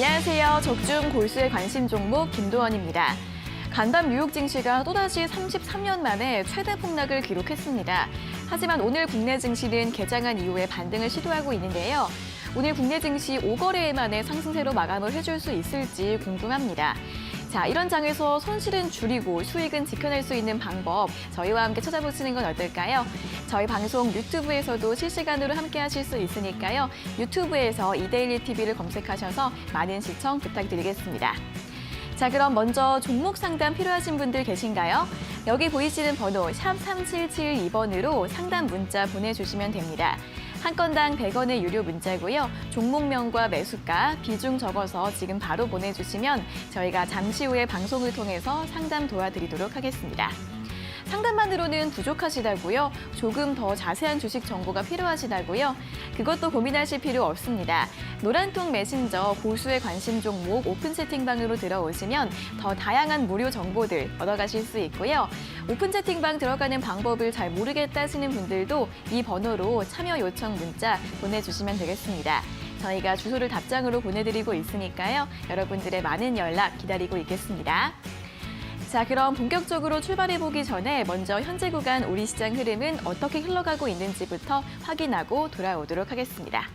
안녕하세요. 적중 골수의 관심 종목 김도원입니다. 간밤 뉴욕 증시가 또다시 33년 만에 최대 폭락을 기록했습니다. 하지만 오늘 국내 증시는 개장한 이후에 반등을 시도하고 있는데요. 오늘 국내 증시 5거래일 만에 상승세로 마감을 해줄 수 있을지 궁금합니다. 자, 이런 장에서 손실은 줄이고 수익은 지켜낼 수 있는 방법, 저희와 함께 찾아보시는 건 어떨까요? 저희 방송 유튜브에서도 실시간으로 함께 하실 수 있으니까요. 유튜브에서 이데일리 TV를 검색하셔서 많은 시청 부탁드리겠습니다. 자, 그럼 먼저 종목 상담 필요하신 분들 계신가요? 여기 보이시는 번호 샵 3772번으로 상담 문자 보내주시면 됩니다. 한 건당 100원의 유료 문자고요. 종목명과 매수가, 비중 적어서 지금 바로 보내주시면 저희가 잠시 후에 방송을 통해서 상담 도와드리도록 하겠습니다. 상담만으로는 부족하시다고요? 조금 더 자세한 주식 정보가 필요하시다고요? 그것도 고민하실 필요 없습니다. 노란통 메신저 고수의 관심 종목 오픈 채팅방으로 들어오시면 더 다양한 무료 정보들 얻어가실 수 있고요. 오픈 채팅방 들어가는 방법을 잘 모르겠다 하시는 분들도 이 번호로 참여 요청 문자 보내주시면 되겠습니다. 저희가 주소를 답장으로 보내드리고 있으니까요. 여러분들의 많은 연락 기다리고 있겠습니다. 자, 그럼 본격적으로 출발해보기 전에 먼저 현재 구간 우리 시장 흐름은 어떻게 흘러가고 있는지부터 확인하고 돌아오도록 하겠습니다.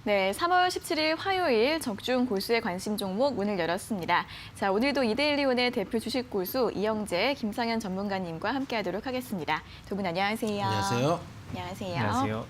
네, 3월 17일 화요일 적중 골수의 관심 종목 문을 열었습니다. 자, 오늘도 이데일리온의 대표 주식 골수 이영재, 김상현 전문가님과 함께하도록 하겠습니다. 두 분 안녕하세요. 안녕하세요. 안녕하세요. 안녕하세요.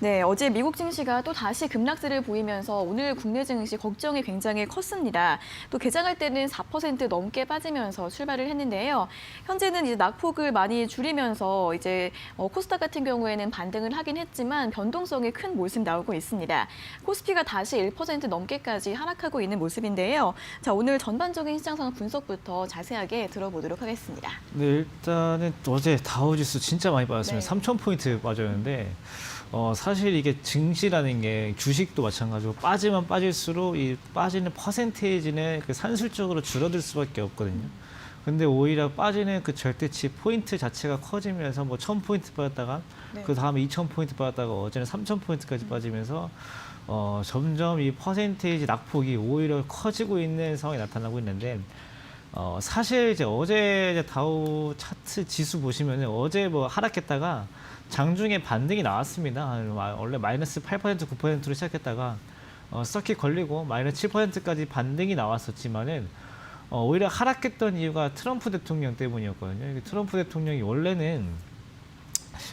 네, 어제 미국 증시가 또 다시 급락세를 보이면서 오늘 국내 증시 걱정이 굉장히 컸습니다. 또 개장할 때는 4% 넘게 빠지면서 출발을 했는데요. 현재는 이제 낙폭을 많이 줄이면서 이제 코스닥 같은 경우에는 반등을 하긴 했지만 변동성이 큰 모습 나오고 있습니다. 코스피가 다시 1% 넘게까지 하락하고 있는 모습인데요. 자, 오늘 전반적인 시장 상황 분석부터 자세하게 들어보도록 하겠습니다. 네, 일단은 어제 다우지수 진짜 많이 빠졌습니다. 네. 3,000포인트 빠졌는데 사실 이게 증시라는 게 주식도 마찬가지고 빠지면 빠질수록 이 빠지는 퍼센테이지는 그 산술적으로 줄어들 수밖에 없거든요. 근데 오히려 빠지는 그 절대치 포인트 자체가 커지면서 뭐 1,000포인트 빠졌다가 네. 그 다음에 2,000포인트 빠졌다가 어제는 3,000포인트까지 빠지면서 점점 이 퍼센테이지 낙폭이 오히려 커지고 있는 상황이 나타나고 있는데 사실 이제 어제 이제 다우 차트 지수 보시면은 어제 뭐 하락했다가 장중에 반등이 나왔습니다. 원래 마이너스 8%, 9%로 시작했다가 서킷 걸리고 마이너스 7%까지 반등이 나왔었지만은 오히려 하락했던 이유가 트럼프 대통령 때문이었거든요. 트럼프 대통령이 원래는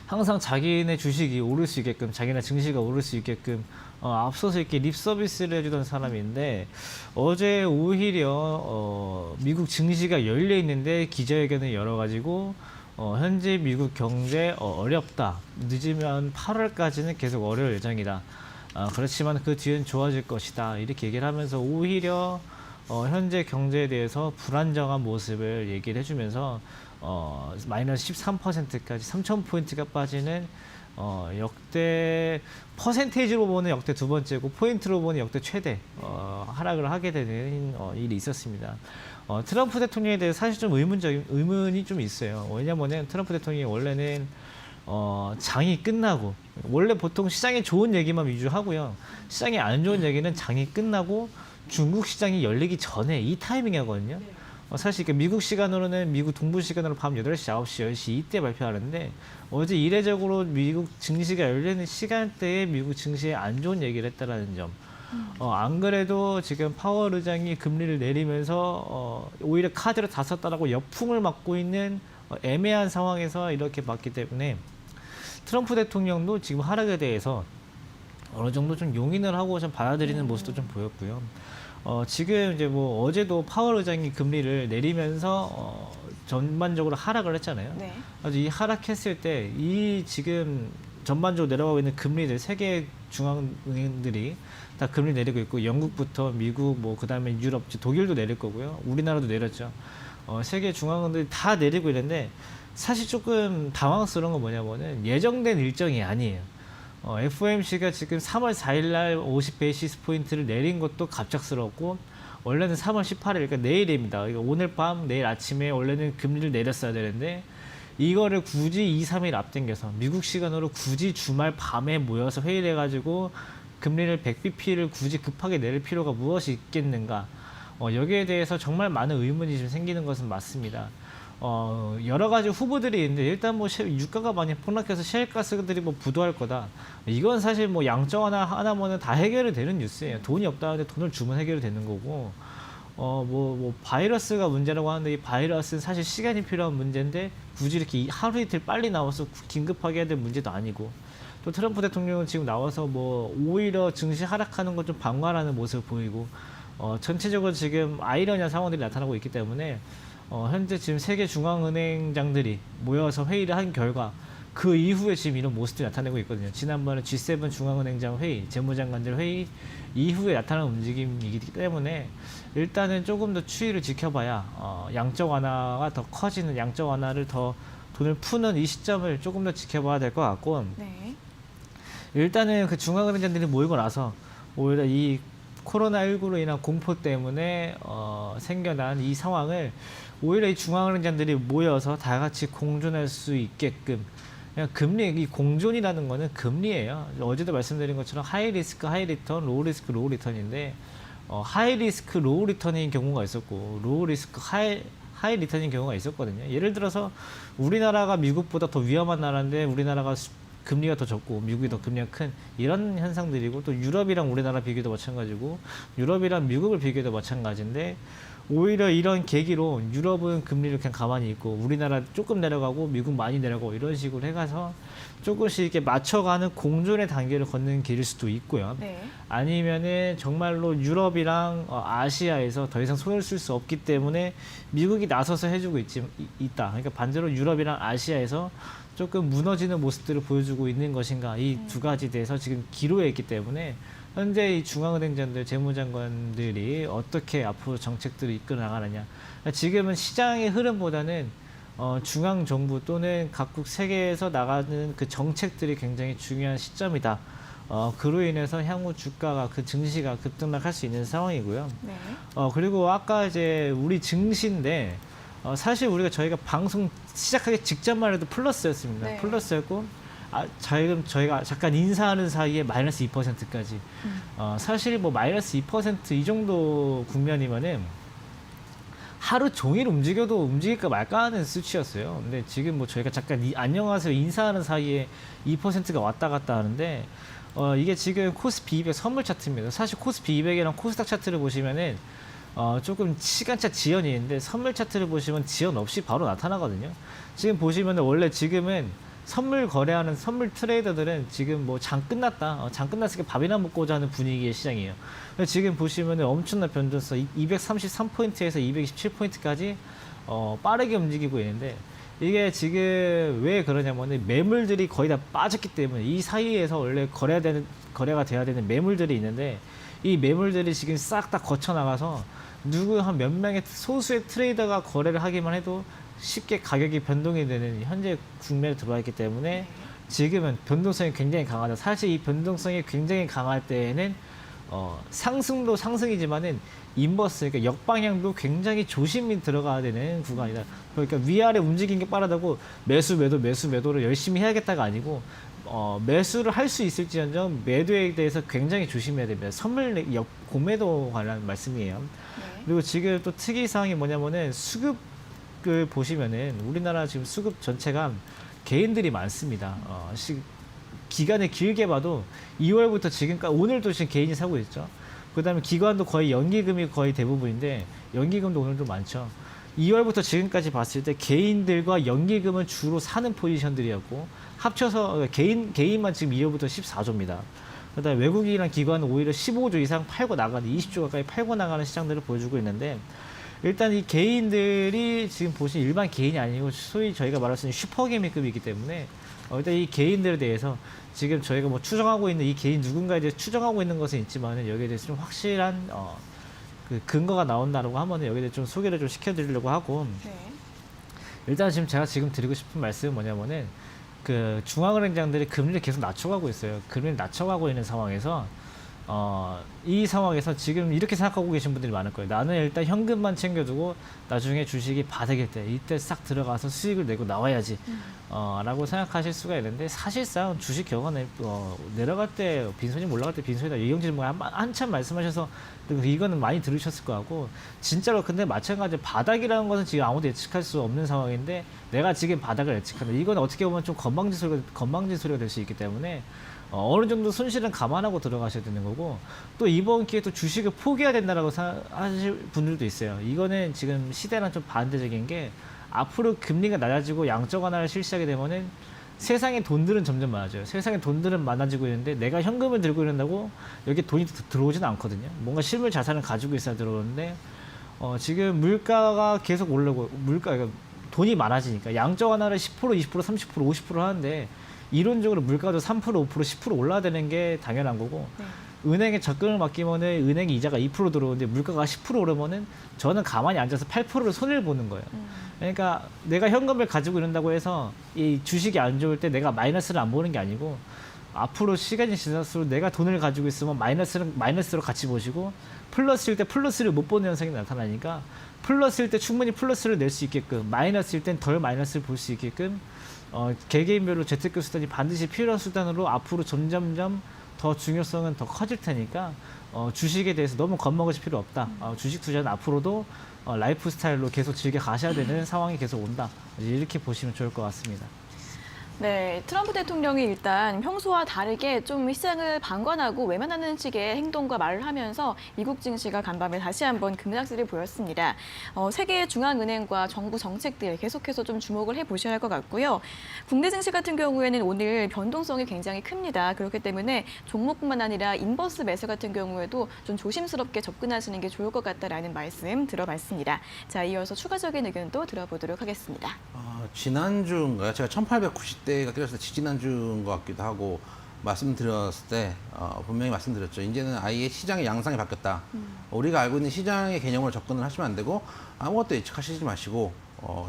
항상 자기네 주식이 오를 수 있게끔, 자기네 증시가 오를 수 있게끔 앞서서 이렇게 립 서비스를 해주던 사람인데 어제 오히려 미국 증시가 열려 있는데 기자회견을 열어가지고 현재 미국 경제 어렵다. 늦으면 8월까지는 계속 어려울 예정이다. 그렇지만 그 뒤엔 좋아질 것이다. 이렇게 얘기를 하면서 오히려 현재 경제에 대해서 불안정한 모습을 얘기를 해주면서 마이너스 13%까지 3,000포인트가 빠지는 역대 퍼센테이지로 보면 역대 두 번째고 포인트로 보면 역대 최대 하락을 하게 되는 일이 있었습니다. 트럼프 대통령에 대해서 사실 좀 의문이 좀 있어요. 왜냐면은 트럼프 대통령이 원래는 장이 끝나고 원래 보통 시장에 좋은 얘기만 위주로 하고요. 시장에 안 좋은 얘기는 장이 끝나고 중국 시장이 열리기 전에 이 타이밍이 하거든요. 사실 미국 시간으로는 미국 동부 시간으로 밤 8시, 9시, 10시 이때 발표하는데 어제 이례적으로 미국 증시가 열리는 시간대에 미국 증시에 안 좋은 얘기를 했다라는 점. 안 그래도 지금 파월 의장이 금리를 내리면서 오히려 카드를 다 썼다라고 역풍을 맞고 있는 애매한 상황에서 이렇게 봤기 때문에 트럼프 대통령도 지금 하락에 대해서 어느 정도 좀 용인을 하고 좀 받아들이는 모습도 좀 보였고요. 지금 이제 뭐 어제도 파월 의장이 금리를 내리면서 전반적으로 하락을 했잖아요. 네. 아주 이 하락했을 때 이 지금 전반적으로 내려가고 있는 금리들 세계 중앙은행들이 다 금리 내리고 있고 영국부터 미국 뭐 그다음에 유럽, 독일도 내릴 거고요. 우리나라도 내렸죠. 세계 중앙은행들이 다 내리고 있는데 사실 조금 당황스러운 건 뭐냐면은 예정된 일정이 아니에요. FOMC가 지금 3월 4일 날 50베이시스 포인트를 내린 것도 갑작스럽고 원래는 3월 18일 그러니까 내일입니다. 그러니까 오늘 밤 내일 아침에 원래는 금리를 내렸어야 되는데 이거를 굳이 2, 3일 앞당겨서 미국 시간으로 굳이 주말 밤에 모여서 회의를 해가지고 금리를 100bp를 굳이 급하게 내릴 필요가 무엇이 있겠는가. 여기에 대해서 정말 많은 의문이 좀 생기는 것은 맞습니다. 여러 가지 후보들이 있는데 일단 뭐 유가가 많이 폭락해서 셰일가스들이 뭐 부도할 거다. 이건 사실 뭐 양적 하나면은 다 해결이 되는 뉴스예요. 돈이 없다는데 돈을 주면 해결이 되는 거고. 뭐 바이러스가 문제라고 하는데 이 바이러스는 사실 시간이 필요한 문제인데 굳이 이렇게 하루 이틀 빨리 나와서 긴급하게 해야 될 문제도 아니고. 또 트럼프 대통령은 지금 나와서 뭐 오히려 증시 하락하는 걸 좀 방관하는 모습을 보이고 전체적으로 지금 아이러니한 상황들이 나타나고 있기 때문에 현재 지금 세계 중앙은행장들이 모여서 회의를 한 결과 그 이후에 지금 이런 모습들이 나타내고 있거든요. 지난번에 G7 중앙은행장 회의, 재무장관들 회의 이후에 나타난 움직임이기 때문에 일단은 조금 더 추이를 지켜봐야 양적 완화가 더 커지는 양적 완화를 더 돈을 푸는 이 시점을 조금 더 지켜봐야 될 것 같고 네. 일단은 그 중앙은행장들이 모이고 나서 오히려 이 코로나19로 인한 공포 때문에 생겨난 이 상황을 오히려 이 중앙은행장들이 모여서 다 같이 공존할 수 있게끔 그냥 금리, 이 공존이라는 거는 금리예요. 어제도 말씀드린 것처럼 하이 리스크, 하이 리턴, 로우 리스크, 로우 리턴인데 하이 리스크, 로우 리턴인 경우가 있었고 로우 리스크, 하이 리턴인 경우가 있었거든요. 예를 들어서 우리나라가 미국보다 더 위험한 나라인데 우리나라가 금리가 더 적고 미국이 더 금리가 큰 이런 현상들이고 또 유럽이랑 우리나라 비교도 마찬가지고 유럽이랑 미국을 비교도 마찬가지인데 오히려 이런 계기로 유럽은 금리를 그냥 가만히 있고 우리나라 조금 내려가고 미국 많이 내려가고 이런 식으로 해가서 조금씩 이렇게 맞춰가는 공존의 단계를 걷는 길일 수도 있고요. 네. 아니면은 정말로 유럽이랑 아시아에서 더 이상 손을 쓸 수 없기 때문에 미국이 나서서 해주고 있다. 그러니까 반대로 유럽이랑 아시아에서 조금 무너지는 모습들을 보여주고 있는 것인가 이 두 가지 대해서 지금 기로에 있기 때문에 현재 이 중앙은행장들, 재무장관들이 어떻게 앞으로 정책들을 이끌어 나가느냐. 지금은 시장의 흐름보다는 중앙정부 또는 각국 세계에서 나가는 그 정책들이 굉장히 중요한 시점이다. 그로 인해서 향후 주가가 그 증시가 급등락할 수 있는 상황이고요. 네. 그리고 아까 이제 우리 증시인데 사실 저희가 방송 시작하기 직전만 해도 플러스였습니다. 네. 플러스였고 저희가 잠깐 인사하는 사이에 마이너스 2%까지. 사실 뭐 마이너스 2% 이 정도 국면이면은 하루 종일 움직여도 움직일까 말까 하는 수치였어요. 근데 지금 뭐 저희가 잠깐 안녕하세요 인사하는 사이에 2%가 왔다 갔다 하는데 이게 지금 코스피 200 선물 차트입니다. 사실 코스피 200이랑 코스닥 차트를 보시면은 조금 시간차 지연이 있는데 선물 차트를 보시면 지연 없이 바로 나타나거든요. 지금 보시면 원래 지금은 선물 거래하는 선물 트레이더들은 지금 뭐 장 끝났다. 장 끝났으니까 밥이나 먹고자 하는 분위기의 시장이에요. 지금 보시면 엄청난 변동성 233포인트에서 227포인트까지 빠르게 움직이고 있는데 이게 지금 왜 그러냐면은 매물들이 거의 다 빠졌기 때문에 이 사이에서 원래 거래가 돼야 되는 매물들이 있는데 이 매물들이 지금 싹 다 거쳐 나가서 누구 한 몇 명의 소수의 트레이더가 거래를 하기만 해도 쉽게 가격이 변동이 되는 현재 국면에 들어와 있기 때문에 지금은 변동성이 굉장히 강하다. 사실 이 변동성이 굉장히 강할 때에는 상승도 상승이지만은 인버스, 그러니까 역방향도 굉장히 조심히 들어가야 되는 구간이다. 그러니까 위아래 움직이는 게 빠르다고 매수를 열심히 해야겠다가 아니고 매수를 할 수 있을지언정 매도에 대해서 굉장히 조심해야 됩니다. 공매도 관련 말씀이에요. 그리고 지금 또 특이사항이 뭐냐면은 수급을 보시면은 우리나라 지금 수급 전체가 개인들이 많습니다. 기간을 길게 봐도 2월부터 지금까지 오늘도 지금 개인이 사고 있죠. 그다음에 기관도 거의 연기금이 거의 대부분인데 연기금도 오늘도 많죠. 2월부터 지금까지 봤을 때 개인들과 연기금은 주로 사는 포지션들이었고 합쳐서 개인만 지금 2월부터 14조입니다. 그다음에 외국인이랑 기관은 오히려 15조 이상 팔고 나가는 20조 가까이 팔고 나가는 시장들을 보여주고 있는데 일단 이 개인들이 지금 보신 일반 개인이 아니고 소위 저희가 말할 수 있는 슈퍼개미급이기 때문에 일단 이 개인들에 대해서 지금 저희가 뭐 추정하고 있는 이 개인 누군가에 대해서 추정하고 있는 것은 있지만은 여기에 대해서 좀 확실한 그 근거가 나온다라고 하면은 여기에 대해서 좀 소개를 좀 시켜드리려고 하고 일단 제가 드리고 싶은 말씀은 뭐냐면은 그 중앙은행장들이 금리를 계속 낮춰가고 있어요. 금리를 낮춰가고 있는 상황에서 이 상황에서 지금 이렇게 생각하고 계신 분들이 많을 거예요. 나는 일단 현금만 챙겨두고 나중에 주식이 바닥일 때 이때 싹 들어가서 수익을 내고 나와야지 라고 생각하실 수가 있는데 사실상 주식 경험은 내려갈 때 빈손이 올라갈 때 빈손이다. 이영진 뭐 한참 말씀하셔서 이거는 많이 들으셨을 거 같고 진짜로 근데 마찬가지로 바닥이라는 것은 지금 아무도 예측할 수 없는 상황인데 내가 지금 바닥을 예측한다. 이건 어떻게 보면 좀 건방진 소리가 될 수 있기 때문에 어느 정도 손실은 감안하고 들어가셔야 되는 거고 또 이번 기회에 또 주식을 포기해야 된다라고 하실 분들도 있어요. 이거는 지금 시대랑 좀 반대적인 게 앞으로 금리가 낮아지고 양적 완화를 실시하게 되면은 세상에 돈들은 점점 많아져요. 세상에 돈들은 많아지고 있는데 내가 현금을 들고 이런다고 여기 돈이 들어오지는 않거든요. 뭔가 실물 자산을 가지고 있어야 들어오는데 지금 물가가 계속 오르고 그러니까 돈이 많아지니까 양적 완화를 10%, 20%, 30%, 50% 하는데 이론적으로 물가도 3%, 5%, 10% 올라야 되는 게 당연한 거고 은행에 적금을 맡기면은 은행 이자가 2% 들어오는데 물가가 10% 오르면은 저는 가만히 앉아서 8%를 손해를 보는 거예요. 그러니까 내가 현금을 가지고 이런다고 해서 이 주식이 안 좋을 때 내가 마이너스를 안 보는 게 아니고 앞으로 시간이 지날수록 내가 돈을 가지고 있으면 마이너스로 같이 보시고 플러스일 때 플러스를 못 보는 현상이 나타나니까 플러스일 때 충분히 플러스를 낼 수 있게끔 마이너스일 땐 덜 마이너스를 볼 수 있게끔 개개인별로 재테크 수단이 반드시 필요한 수단으로 앞으로 점점점 더 중요성은 더 커질 테니까 주식에 대해서 너무 겁먹으실 필요 없다. 주식 투자는 앞으로도 라이프 스타일로 계속 즐겨 가셔야 되는 상황이 계속 온다. 이렇게 보시면 좋을 것 같습니다. 네, 트럼프 대통령이 일단 평소와 다르게 좀 시장을 방관하고 외면하는 식의 행동과 말을 하면서 미국 증시가 간밤에 다시 한번 급락세를 보였습니다. 세계 중앙은행과 정부 정책들 계속해서 좀 주목을 해보셔야 할 것 같고요. 국내 증시 같은 경우에는 오늘 변동성이 굉장히 큽니다. 그렇기 때문에 종목뿐만 아니라 인버스 매수 같은 경우에도 좀 조심스럽게 접근하시는 게 좋을 것 같다라는 말씀 들어봤습니다. 자, 이어서 추가적인 의견도 들어보도록 하겠습니다. 지난주인가요? 제가 1890대가 때렸을 때 지지난주인 것 같기도 하고 말씀드렸을 때 분명히 말씀드렸죠. 이제는 아예 시장의 양상이 바뀌었다. 우리가 알고 있는 시장의 개념으로 접근을 하시면 안 되고 아무것도 예측하시지 마시고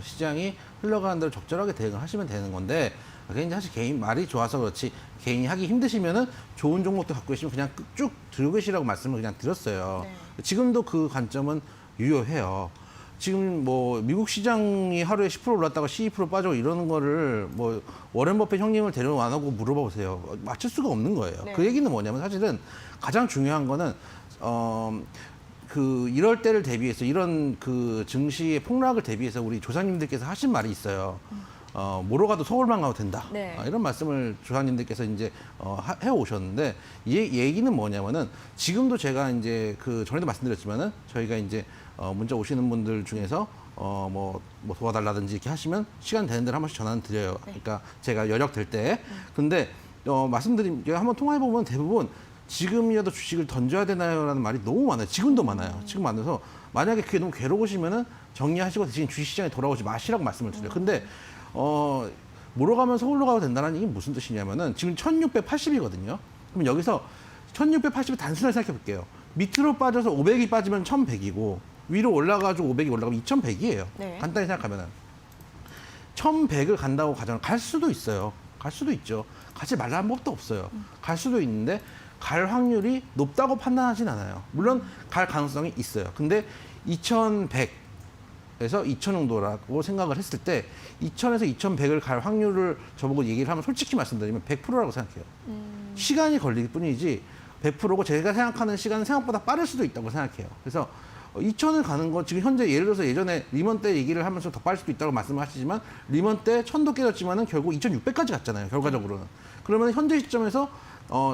시장이 흘러가는 대로 적절하게 대응을 하시면 되는 건데 그게 사실 개인 말이 좋아서 그렇지 개인이 하기 힘드시면은 좋은 종목도 갖고 계시면 그냥 쭉 들고 계시라고 말씀을 그냥 드렸어요. 네. 지금도 그 관점은 유효해요. 지금 뭐 미국 시장이 하루에 10% 올랐다가 12% 빠지고 이러는 거를 뭐 워렌 버핏 형님을 데려와 놓고 물어봐 보세요. 맞출 수가 없는 거예요. 네. 그 얘기는 뭐냐면 사실은 가장 중요한 거는 그 이럴 때를 대비해서 이런 그 증시의 폭락을 대비해서 우리 조상님들께서 하신 말이 있어요. 뭐로 가도 서울만 가도 된다. 네. 이런 말씀을 조상님들께서 이제 해 오셨는데 이 얘기는 뭐냐면은 지금도 제가 이제 그 전에도 말씀드렸지만은 저희가 이제 문자 오시는 분들 중에서 뭐 도와달라든지 이렇게 하시면 시간 되는 대로 한 번씩 전화는 드려요. 네. 그러니까 제가 여력 될 때. 근데 말씀드린 한번 통화해 보면 대부분 지금이라도 주식을 던져야 되나요라는 말이 너무 많아요. 지금도 많아요. 지금 많아서 만약에 그게 너무 괴로우시면은 정리하시고 대신 주식시장에 돌아오지 마시라고 말씀을 드려요. 근데 뭐로 가면 서울로 가도 된다는 얘기 무슨 뜻이냐면은 지금 1680이거든요. 그럼 여기서 1680을 단순하게 생각해 볼게요. 밑으로 빠져서 500이 빠지면 1100이고 위로 올라가지고 500이 올라가면 2100이에요. 네. 간단히 생각하면은 1100을 간다고 가정을 갈 수도 있어요. 갈 수도 있죠. 가지 말라는 법도 없어요. 갈 수도 있는데 갈 확률이 높다고 판단하진 않아요. 물론 갈 가능성이 있어요. 근데 2100에서 2000 정도라고 생각을 했을 때 2000에서 2100을 갈 확률을 저보고 얘기를 하면 솔직히 말씀드리면 100%라고 생각해요. 시간이 걸릴 뿐이지 100%고 제가 생각하는 시간은 생각보다 빠를 수도 있다고 생각해요. 그래서 2000을 가는 거 지금 현재 예를 들어서 예전에 리먼 때 얘기를 하면서 더 빠를 수도 있다고 말씀하시지만 리먼 때 1000도 깨졌지만은 결국 2600까지 갔잖아요. 결과적으로는. 그러면 현재 시점에서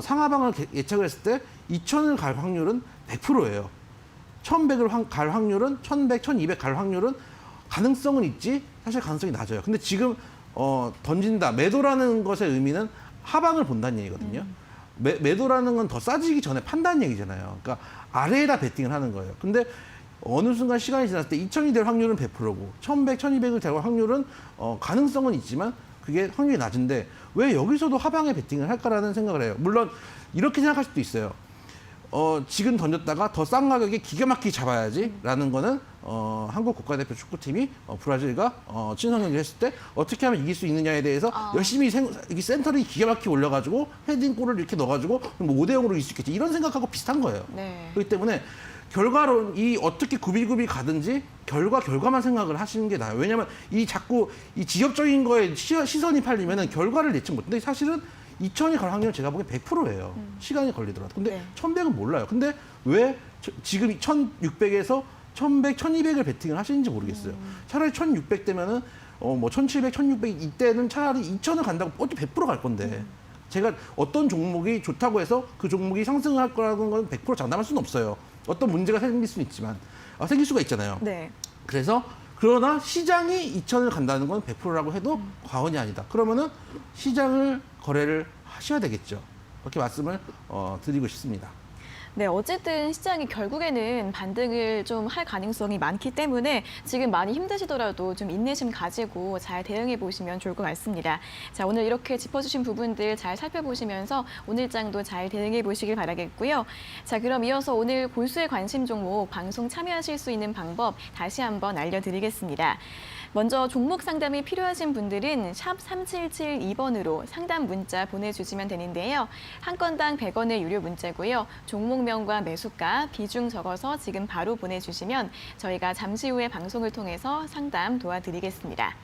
상하방을 예측을 했을 때 2000을 갈 확률은 100%예요. 1100을 갈 확률은 1100, 1200 갈 확률은 가능성은 있지 사실 가능성이 낮아요. 근데 지금 던진다 매도라는 것의 의미는 하방을 본다는 얘기거든요. 매도라는 건 더 싸지기 전에 판단 얘기잖아요. 그러니까 아래에다 베팅을 하는 거예요. 근데 어느 순간 시간이 지났을 때 2000이 될 확률은 100%고 1100, 1200을 될 확률은 가능성은 있지만 그게 확률이 낮은데 왜 여기서도 하방에 베팅을 할까라는 생각을 해요. 물론 이렇게 생각할 수도 있어요. 지금 던졌다가 더 싼 가격에 기가 막히게 잡아야지라는 거는 한국 국가대표 축구팀이 브라질과 친선 경기를 했을 때 어떻게 하면 이길 수 있느냐에 대해서 열심히 이 센터를 기가 막히게 올려가지고 헤딩골을 이렇게 넣어가지고 뭐 5대 0으로 이길 수 있겠지 이런 생각하고 비슷한 거예요. 네. 그렇기 때문에 결과론이 어떻게 굽이굽이 가든지 결과만 생각을 하시는 게 나아요. 왜냐하면 자꾸 이 지엽적인 거에 시선이 팔리면은 결과를 예측 못하는데 사실은 2000이 갈 확률은 제가 보기엔 100%예요. 시간이 걸리더라도. 근데 네. 1100은 몰라요. 근데 왜 지금 1600에서 1100, 1200을 베팅을 하시는지 모르겠어요. 차라리 1600 되면은 뭐 1700, 1600 이때는 차라리 2000을 간다고 어차피 100%갈 건데. 제가 어떤 종목이 좋다고 해서 그 종목이 상승할 거라는 건 100% 장담할 수는 없어요. 어떤 문제가 생길 수는 있지만 생길 수가 있잖아요. 네. 그러나 시장이 2000을 간다는 건 100%라고 해도 과언이 아니다. 그러면은 시장을 거래를 하셔야 되겠죠. 그렇게 말씀을 드리고 싶습니다. 네, 어쨌든 시장이 결국에는 반등을 좀 할 가능성이 많기 때문에 지금 많이 힘드시더라도 좀 인내심 가지고 잘 대응해 보시면 좋을 것 같습니다. 자, 오늘 이렇게 짚어주신 부분들 잘 살펴보시면서 오늘 장도 잘 대응해 보시길 바라겠고요. 자, 그럼 이어서 오늘 골수의 관심 종목 방송 참여하실 수 있는 방법 다시 한번 알려드리겠습니다. 먼저 종목 상담이 필요하신 분들은 샵 3772번으로 상담 문자 보내주시면 되는데요. 한 건당 100원의 유료 문자고요. 종목명과 매수가, 비중 적어서 지금 바로 보내주시면 저희가 잠시 후에 방송을 통해서 상담 도와드리겠습니다.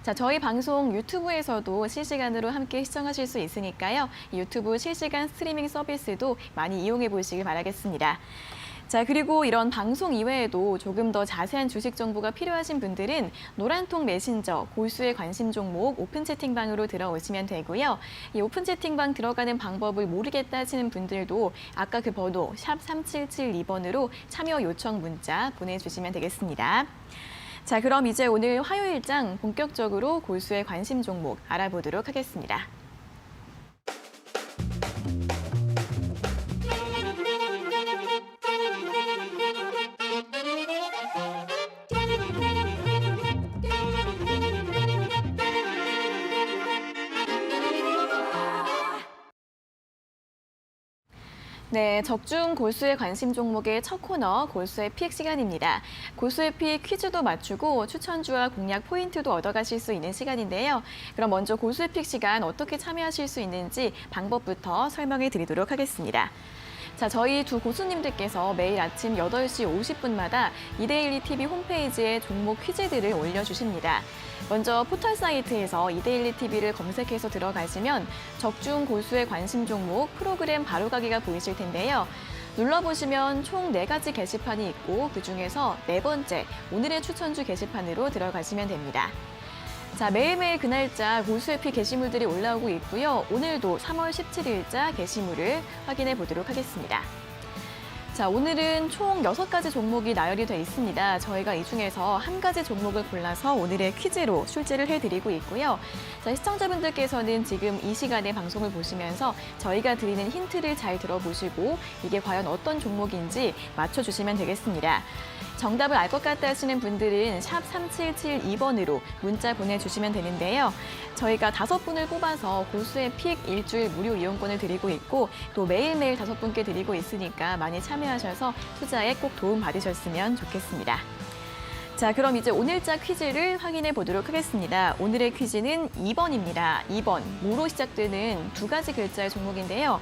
자, 저희 방송 유튜브에서도 실시간으로 함께 시청하실 수 있으니까요. 유튜브 실시간 스트리밍 서비스도 많이 이용해 보시길 바라겠습니다. 자, 그리고 이런 방송 이외에도 조금 더 자세한 주식 정보가 필요하신 분들은 노란통 메신저 골수의 관심 종목 오픈 채팅방으로 들어오시면 되고요. 이 오픈 채팅방 들어가는 방법을 모르겠다 하시는 분들도 아까 그 번호 샵 3772번으로 참여 요청 문자 보내주시면 되겠습니다. 자, 그럼 이제 오늘 화요일장 본격적으로 골수의 관심 종목 알아보도록 하겠습니다. 네, 적중 골수의 관심 종목의 첫 코너 골수의 픽 시간입니다. 골수의 픽 퀴즈도 맞추고 추천주와 공략 포인트도 얻어가실 수 있는 시간인데요. 그럼 먼저 골수의 픽 시간 어떻게 참여하실 수 있는지 방법부터 설명해 드리도록 하겠습니다. 자, 저희 두 고수님들께서 매일 아침 8시 50분마다 이데일리 TV 홈페이지에 종목 퀴즈들을 올려주십니다. 먼저 포털 사이트에서 이데일리 TV를 검색해서 들어가시면 적중 골수의 관심 종목 프로그램 바로가기가 보이실 텐데요. 눌러보시면 총 4가지 게시판이 있고 그중에서 4번째 오늘의 추천주 게시판으로 들어가시면 됩니다. 자, 매일매일 그날짜 골수의 픽 게시물들이 올라오고 있고요. 오늘도 3월 17일자 게시물을 확인해 보도록 하겠습니다. 자, 오늘은 총 6가지 종목이 나열이 돼 있습니다. 저희가 이 중에서 한 가지 종목을 골라서 오늘의 퀴즈로 출제를 해드리고 있고요. 자, 시청자분들께서는 지금 이 시간에 방송을 보시면서 저희가 드리는 힌트를 잘 들어보시고 이게 과연 어떤 종목인지 맞춰주시면 되겠습니다. 정답을 알 것 같다 하시는 분들은 샵 3772번으로 문자 보내주시면 되는데요. 저희가 5분을 뽑아서 고수의 픽 일주일 무료 이용권을 드리고 있고 또 매일매일 5분께 드리고 있으니까 많이 참여하셔서 투자에 꼭 도움 받으셨으면 좋겠습니다. 자, 그럼 이제 오늘자 퀴즈를 확인해 보도록 하겠습니다. 오늘의 퀴즈는 2번입니다. 2번, 무로 시작되는 2가지 글자의 종목인데요.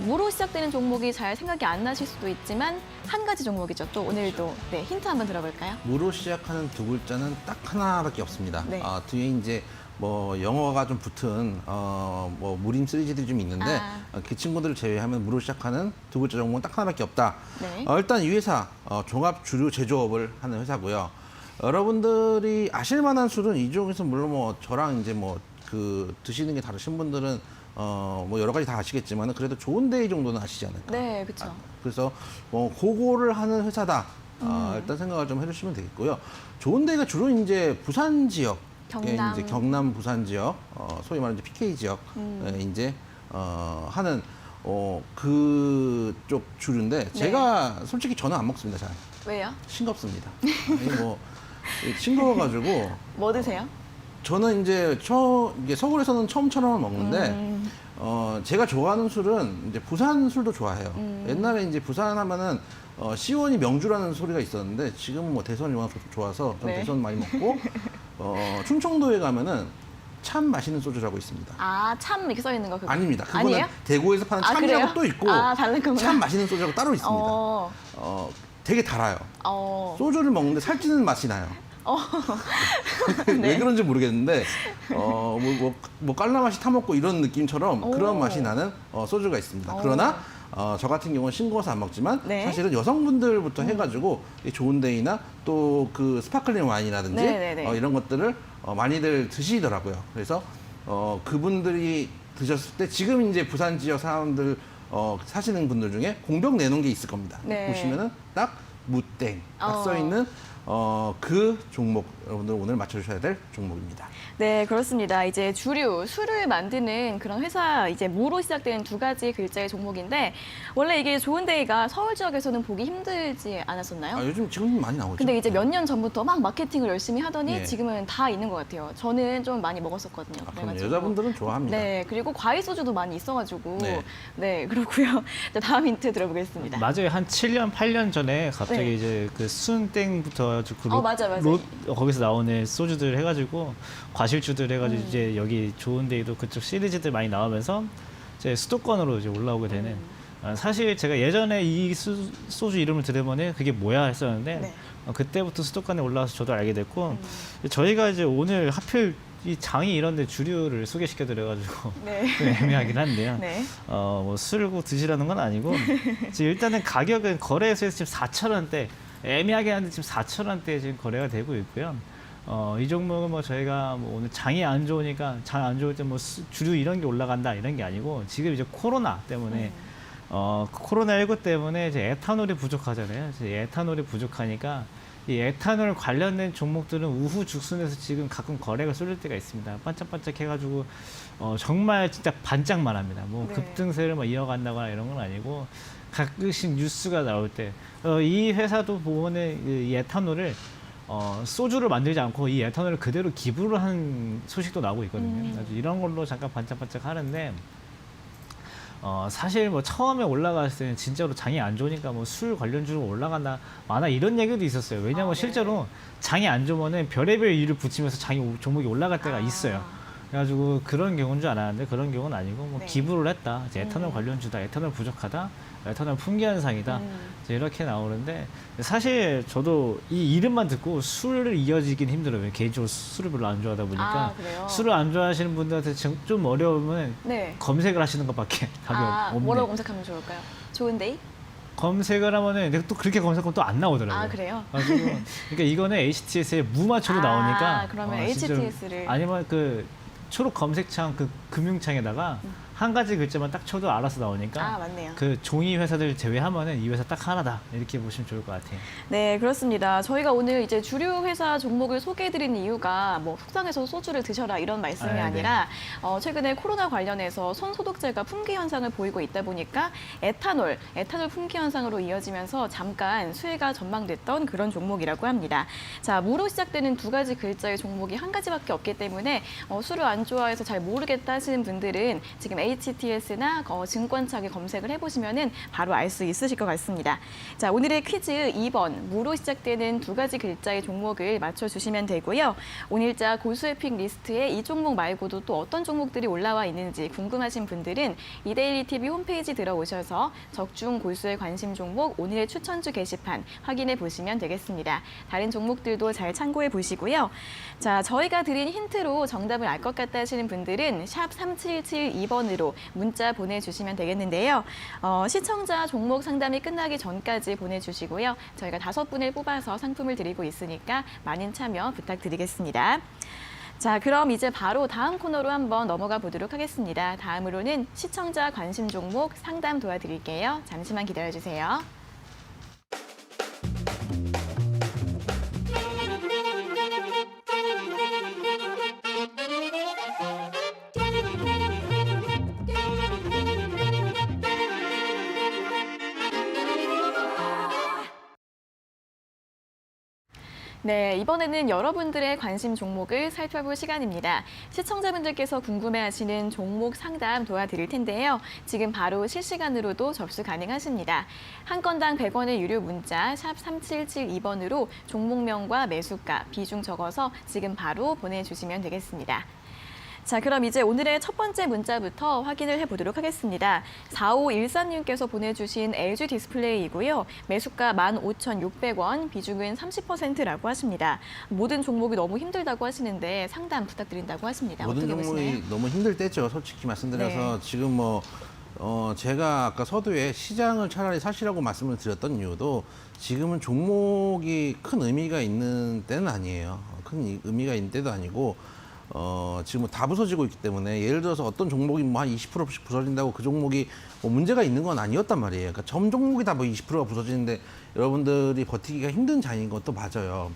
무로 시작되는 종목이 잘 생각이 안 나실 수도 있지만 한 가지 종목이죠. 또 오늘도 네, 힌트 한번 들어볼까요? 무로 시작하는 두 글자는 딱 하나밖에 없습니다. 네. 뒤에 이제 뭐 영어가 좀 붙은 뭐 무림 시리즈들이 좀 있는데 그 친구들을 제외하면 무로 시작하는 두 글자 종목은 딱 하나밖에 없다. 네. 일단 이 회사 종합 주류 제조업을 하는 회사고요. 여러분들이 아실 만한 술은 이 중에서 물론 뭐 저랑 이제 뭐 그 드시는 게 다르신 분들은 뭐 여러 가지 다 아시겠지만 그래도 좋은데이 정도는 아시지 않을까. 네, 그렇죠. 그래서 그거를 하는 회사다. 일단 생각을 좀 해주시면 되겠고요. 좋은데이가 주로 이제 부산 지역, 경남. 이제 경남 부산 지역, 소위 말하는 이제 PK 지역 이제 하는 그쪽 주류인데 제가 솔직히 저는 안 먹습니다. 잘 왜요? 싱겁습니다. 아니, 뭐 싱거워가지고 뭐 드세요? 저는 이제 이게 서울에서는 처음처럼 먹는데 제가 좋아하는 술은 이제 부산 술도 좋아해요. 옛날에 이제 부산 하면은 시원이 명주라는 소리가 있었는데 지금은 뭐 대선이 워낙 좋아서 전 네. 대선 많이 먹고 충청도에 가면은 참 맛있는 소주라고 있습니다. 아, 참 이렇게 써 있는 거 그거? 아닙니다. 그거는 아니에요? 대구에서 파는 아, 참이라고 그래요? 또 있고 다른 거구나. 참 맛있는 소주라고 따로 있습니다. 되게 달아요. 소주를 먹는데 살찌는 맛이 나요. 왜 네. 그런지 모르겠는데 뭐 깔라 맛이 타먹고 이런 느낌처럼 그런 맛이 나는 소주가 있습니다. 그러나 저 같은 경우는 싱거워서 안 먹지만 네. 사실은 여성분들부터 해가지고 이 좋은데이나 또 그 스파클링 와인이라든지 네네네. 이런 것들을 많이들 드시더라고요. 그래서 그분들이 드셨을 때 지금 이제 부산 지역 사람들 사시는 분들 중에 공병 내놓은 게 있을 겁니다. 네. 보시면은 딱 무땡 딱 써 있는 그 종목 여러분들 오늘 맞춰주셔야 될 종목입니다. 네, 그렇습니다. 이제 주류, 술을 만드는 그런 회사, 이제 무로 시작되는 2가지 글자의 종목인데 원래 이게 좋은데이가 서울 지역에서는 보기 힘들지 않았었나요? 요즘 지금 많이 나오죠. 근데 이제 네. 몇 년 전부터 막 마케팅을 열심히 하더니 예. 지금은 다 있는 것 같아요. 저는 좀 많이 먹었었거든요. 그럼 그래가지고. 여자분들은 좋아합니다. 네, 그리고 과일 소주도 많이 있어가지고 네. 네, 그렇고요. 자, 다음 힌트 들어보겠습니다. 맞아요. 한 7년, 8년 전에 갑자기 네. 이제 그 순땡부터 그 맞아. 거기서 나오는 소주들 해가지고 과실주들 해가지고 이제 여기 좋은데이도 그쪽 시리즈들 많이 나오면서 이제 수도권으로 이제 올라오게 되는. 사실 제가 예전에 이 소주 이름을 들으면 그게 뭐야 했었는데 네. 그때부터 수도권에 올라와서 저도 알게 됐고 저희가 이제 오늘 하필 이 장이 이런데 주류를 소개시켜 드려가지고 네. 좀 애매하긴 한데요. 네. 뭐 술고 드시라는 건 아니고 지금 일단은 가격은 거래소에서 지금 4,000원대 애매하게 하는데 지금 4,000원대에 지금 거래가 되고 있고요. 이 종목은 뭐 저희가 뭐 오늘 장이 안 좋으니까 장 안 좋을 때 뭐 주류 이런 게 올라간다 이런 게 아니고 지금 이제 코로나 때문에 코로나19 때문에 이제 에탄올이 부족하잖아요. 이제 에탄올이 부족하니까 이 에탄올 관련된 종목들은 우후 죽순에서 지금 가끔 거래가 쏠릴 때가 있습니다. 반짝반짝 해가지고 정말 진짜 반짝만 합니다. 뭐 네. 급등세를 뭐 이어간다거나 이런 건 아니고 가끔씩 뉴스가 나올 때 이 회사도 보면은 이 에탄올을 소주를 만들지 않고 이 에탄올을 그대로 기부를 하는 소식도 나오고 있거든요. 아주 이런 걸로 잠깐 반짝반짝 하는데 사실 뭐 처음에 올라갔을 때는 진짜로 장이 안 좋으니까 뭐 술 관련주로 올라간다 마나 이런 얘기도 있었어요. 왜냐하면 네. 실제로 장이 안 좋으면은 별의별 이유를 붙이면서 종목이 올라갈 때가 있어요. 그래가지고 그런 경우인 줄 알았는데 그런 경우는 아니고 뭐 네. 기부를 했다. 이제 에탄올 관련주다. 에탄올 부족하다. 에탄올 품귀 현상이다. 이제 이렇게 나오는데 사실 저도 이 이름만 듣고 술을 이어지긴 힘들어요. 개인적으로 술을 별로 안 좋아하다 보니까 그래요? 술을 안 좋아하시는 분들한테 좀 어려우면 네. 검색을 하시는 것밖에 답이 없네요. 뭐라고 검색하면 좋을까요? 좋은데이? 검색을 하면은 근데 또 그렇게 검색하면 또 안 나오더라고요. 그래요? 가지고 그러니까 이거는 HTS에 무맞춰도 나오니까 그러면 진짜 HTS를 아니면 그 초록 검색창 그 금융창에다가 한 가지 글자만 딱 쳐도 알아서 나오니까 아, 맞네요. 그 종이 회사들 제외하면은 이 회사 딱 하나다 이렇게 보시면 좋을 것 같아요. 네, 그렇습니다. 저희가 오늘 이제 주류 회사 종목을 소개해드린 이유가 뭐 속상해서 소주를 드셔라 이런 말씀이 네. 아니라 최근에 코로나 관련해서 손소독제가 품귀 현상을 보이고 있다 보니까 에탄올 품귀 현상으로 이어지면서 잠깐 수혜가 전망됐던 그런 종목이라고 합니다. 자, 무로 시작되는 두 가지 글자의 종목이 한 가지밖에 없기 때문에 술을 안 좋아해서 잘 모르겠다 하시는 분들은 지금 HTS나 증권창에 검색을 해보시면은 바로 알 수 있으실 것 같습니다. 자, 오늘의 퀴즈 2번 무로 시작되는 두 가지 글자의 종목을 맞춰주시면 되고요. 오늘자 고수의 픽 리스트에 이 종목 말고도 또 어떤 종목들이 올라와 있는지 궁금하신 분들은 이데일리 TV 홈페이지 들어오셔서 적중 고수의 관심 종목 오늘의 추천주 게시판 확인해 보시면 되겠습니다. 다른 종목들도 잘 참고해 보시고요. 자, 저희가 드린 힌트로 정답을 알 것 같다 하시는 분들은 샵 3772번으로 문자 보내주시면 되겠는데요. 시청자 종목 상담이 끝나기 전까지 보내주시고요. 저희가 5분을 뽑아서 상품을 드리고 있으니까 많은 참여 부탁드리겠습니다. 자, 그럼 이제 바로 다음 코너로 한번 넘어가 보도록 하겠습니다. 다음으로는 시청자 관심 종목 상담 도와드릴게요. 잠시만 기다려주세요. 네, 이번에는 여러분들의 관심 종목을 살펴볼 시간입니다. 시청자분들께서 궁금해하시는 종목 상담 도와드릴 텐데요. 지금 바로 실시간으로도 접수 가능하십니다. 한 건당 100원의 유료 문자 샵 3772번으로 종목명과 매수가, 비중 적어서 지금 바로 보내주시면 되겠습니다. 자, 그럼 이제 오늘의 첫 번째 문자부터 확인을 해보도록 하겠습니다. 4513님께서 보내주신 LG 디스플레이이고요. 매수가 15,600원, 비중은 30%라고 하십니다. 모든 종목이 너무 힘들다고 하시는데 상담 부탁드린다고 하십니다. 모든 어떻게 종목이 보시나요? 너무 힘들 때죠. 솔직히 말씀드려서 네. 지금 제가 아까 서두에 시장을 차라리 사시라고 말씀을 드렸던 이유도 지금은 종목이 큰 의미가 있는 때는 아니에요. 큰 의미가 있는 때도 아니고 지금 다 부서지고 있기 때문에 예를 들어서 어떤 종목이 뭐 한 20%씩 부서진다고 그 종목이 뭐 문제가 있는 건 아니었단 말이에요. 그러니까 전 종목이 다 뭐 20%가 부서지는데 여러분들이 버티기가 힘든 자리인 것도 맞아요.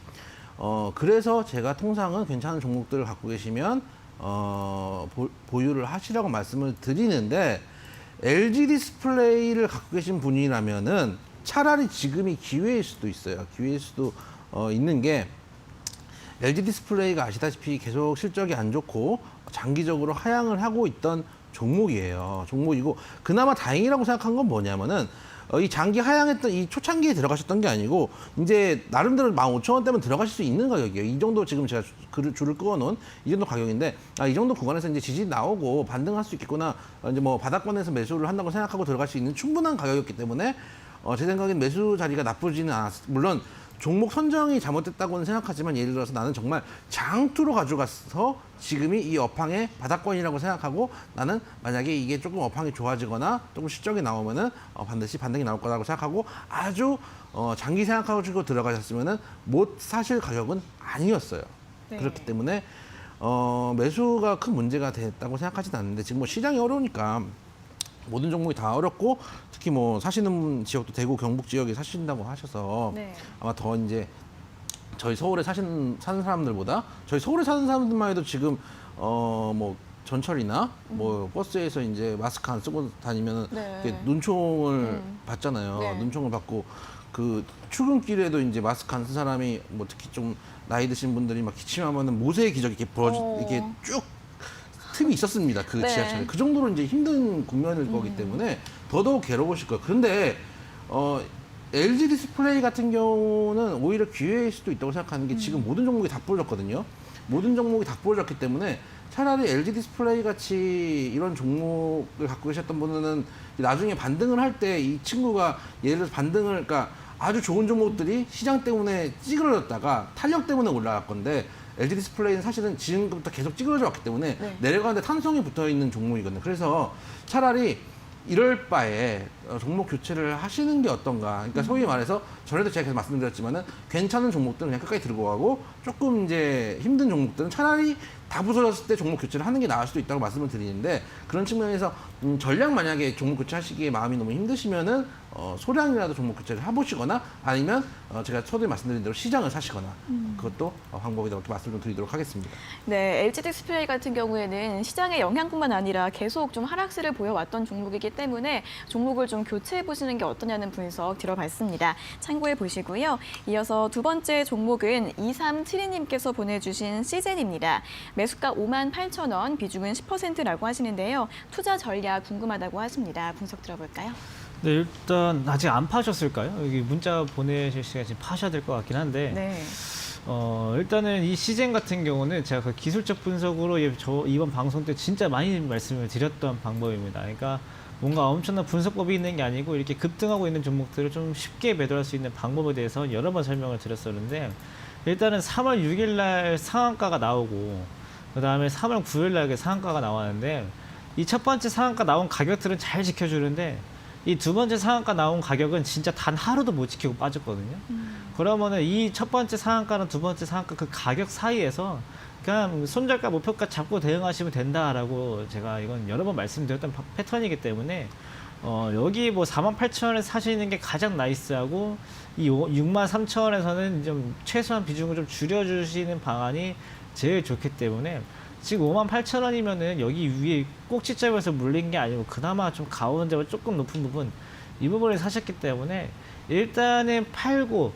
그래서 제가 통상은 괜찮은 종목들을 갖고 계시면 보유를 하시라고 말씀을 드리는데 LG 디스플레이를 갖고 계신 분이라면은 차라리 지금이 기회일 수도 있어요. 기회일 수도 있는 게 LG 디스플레이가 아시다시피 계속 실적이 안 좋고 장기적으로 하향을 하고 있던 종목이에요. 종목이고 그나마 다행이라고 생각한 건 뭐냐면은 이 장기 하향했던 이 초창기에 들어가셨던 게 아니고 이제 나름대로 15,000원대면 들어가실 수 있는 가격이에요. 이 정도 지금 제가 줄을 끄어놓은 이 정도 가격인데 이 정도 구간에서 이제 지지 나오고 반등할 수 있겠구나. 이제 뭐 바닥권에서 매수를 한다고 생각하고 들어갈 수 있는 충분한 가격이었기 때문에 제 생각엔 매수 자리가 나쁘지는 않았어요. 물론 종목 선정이 잘못됐다고는 생각하지만 예를 들어서 나는 정말 장투로 가져가서 지금이 이 업황의 바닥권이라고 생각하고 나는 만약에 이게 조금 업황이 좋아지거나 조금 실적이 나오면은 반드시 반등이 나올 거라고 생각하고 아주 장기 생각하고 들어가셨으면은 못 사실 가격은 아니었어요. 네. 그렇기 때문에 매수가 큰 문제가 됐다고 생각하지는 않는데 지금 뭐 시장이 어려우니까 모든 종목이 다 어렵고 특히 뭐 사시는 지역도 대구 경북 지역에 사신다고 하셔서 네. 아마 더 이제 저희 서울에 사는 사람들보다 저희 서울에 사는 사람들만 해도 지금 뭐 전철이나 뭐 버스에서 이제 마스크 안 쓰고 다니면은 네. 이렇게 눈총을 받잖아요. 네. 눈총을 받고 그 출근길에도 이제 마스크 안 쓴 사람이 뭐 특히 좀 나이 드신 분들이 막 기침하면은 모세의 기적이 이렇게 이렇게 쭉 틈이 있었습니다. 그 네. 지하철에. 그 정도로 이제 힘든 국면일 거기 때문에 더더욱 괴로우실 거예요. 그런데 LG 디스플레이 같은 경우는 오히려 기회일 수도 있다고 생각하는 게 지금 모든 종목이 다 부러졌거든요. 모든 종목이 다 부러졌기 때문에 차라리 LG 디스플레이 같이 이런 종목을 갖고 계셨던 분은 나중에 반등을 할 때 이 친구가 예를 들어서 반등을 그러니까 아주 좋은 종목들이 시장 때문에 찌그러졌다가 탄력 때문에 올라갈 건데 LG 디스플레이는 사실은 지금부터 계속 찌그러져 왔기 때문에 네. 내려가는데 탄성이 붙어 있는 종목이거든요. 그래서 차라리 이럴 바에 종목 교체를 하시는 게 어떤가. 그러니까 소위 말해서 전에도 제가 계속 말씀드렸지만은 괜찮은 종목들은 그냥 끝까지 들고 가고 조금 이제 힘든 종목들은 차라리 다 부서졌을 때 종목 교체를 하는 게 나을 수도 있다고 말씀을 드리는데 그런 측면에서 전량 만약에 종목 교체하시기에 마음이 너무 힘드시면은 소량이라도 종목 교체를 해보시거나 아니면 제가 처음에 말씀드린 대로 시장을 사시거나 그것도 방법이다 이렇게 말씀을 좀 드리도록 하겠습니다. 네, LG 디스플레이 같은 경우에는 시장의 영향뿐만 아니라 계속 좀 하락세를 보여왔던 종목이기 때문에 종목을 좀 교체해 보시는 게 어떠냐는 분석 들어봤습니다. 참고해 보시고요. 이어서 두 번째 종목은 2372님께서 보내주신 시젠입니다. 매수가 58,000원, 비중은 10%라고 하시는데요. 투자 전략 궁금하다고 하십니다. 분석 들어볼까요? 네, 일단 아직 안 파셨을까요? 여기 문자 보내실 시간 지금 파셔야 될 것 같긴 한데 네. 일단은 이 시젠 같은 경우는 제가 그 기술적 분석으로 저 이번 방송 때 진짜 많이 말씀을 드렸던 방법입니다. 그러니까 뭔가 엄청난 분석법이 있는 게 아니고 이렇게 급등하고 있는 종목들을 좀 쉽게 매도할 수 있는 방법에 대해서 여러 번 설명을 드렸었는데 일단은 3월 6일 날 상한가가 나오고 그다음에 3월 9일 날 상한가가 나왔는데 이 첫 번째 상한가 나온 가격들은 잘 지켜주는데 이 두 번째 상한가 나온 가격은 진짜 단 하루도 못 지키고 빠졌거든요. 그러면은 이 첫 번째 상한가랑 두 번째 상한가 그 가격 사이에서 그냥 손절가 목표가 잡고 대응하시면 된다라고 제가 이건 여러 번 말씀드렸던 패턴이기 때문에 여기 뭐 48,000원에 사시는 게 가장 나이스하고 이 63,000원에서는 좀 최소한 비중을 좀 줄여주시는 방안이 제일 좋기 때문에 지금 58,000원이면은 여기 위에 꼭지점에서 물린 게 아니고 그나마 좀 가운데와 조금 높은 부분 이 부분을 사셨기 때문에 일단은 팔고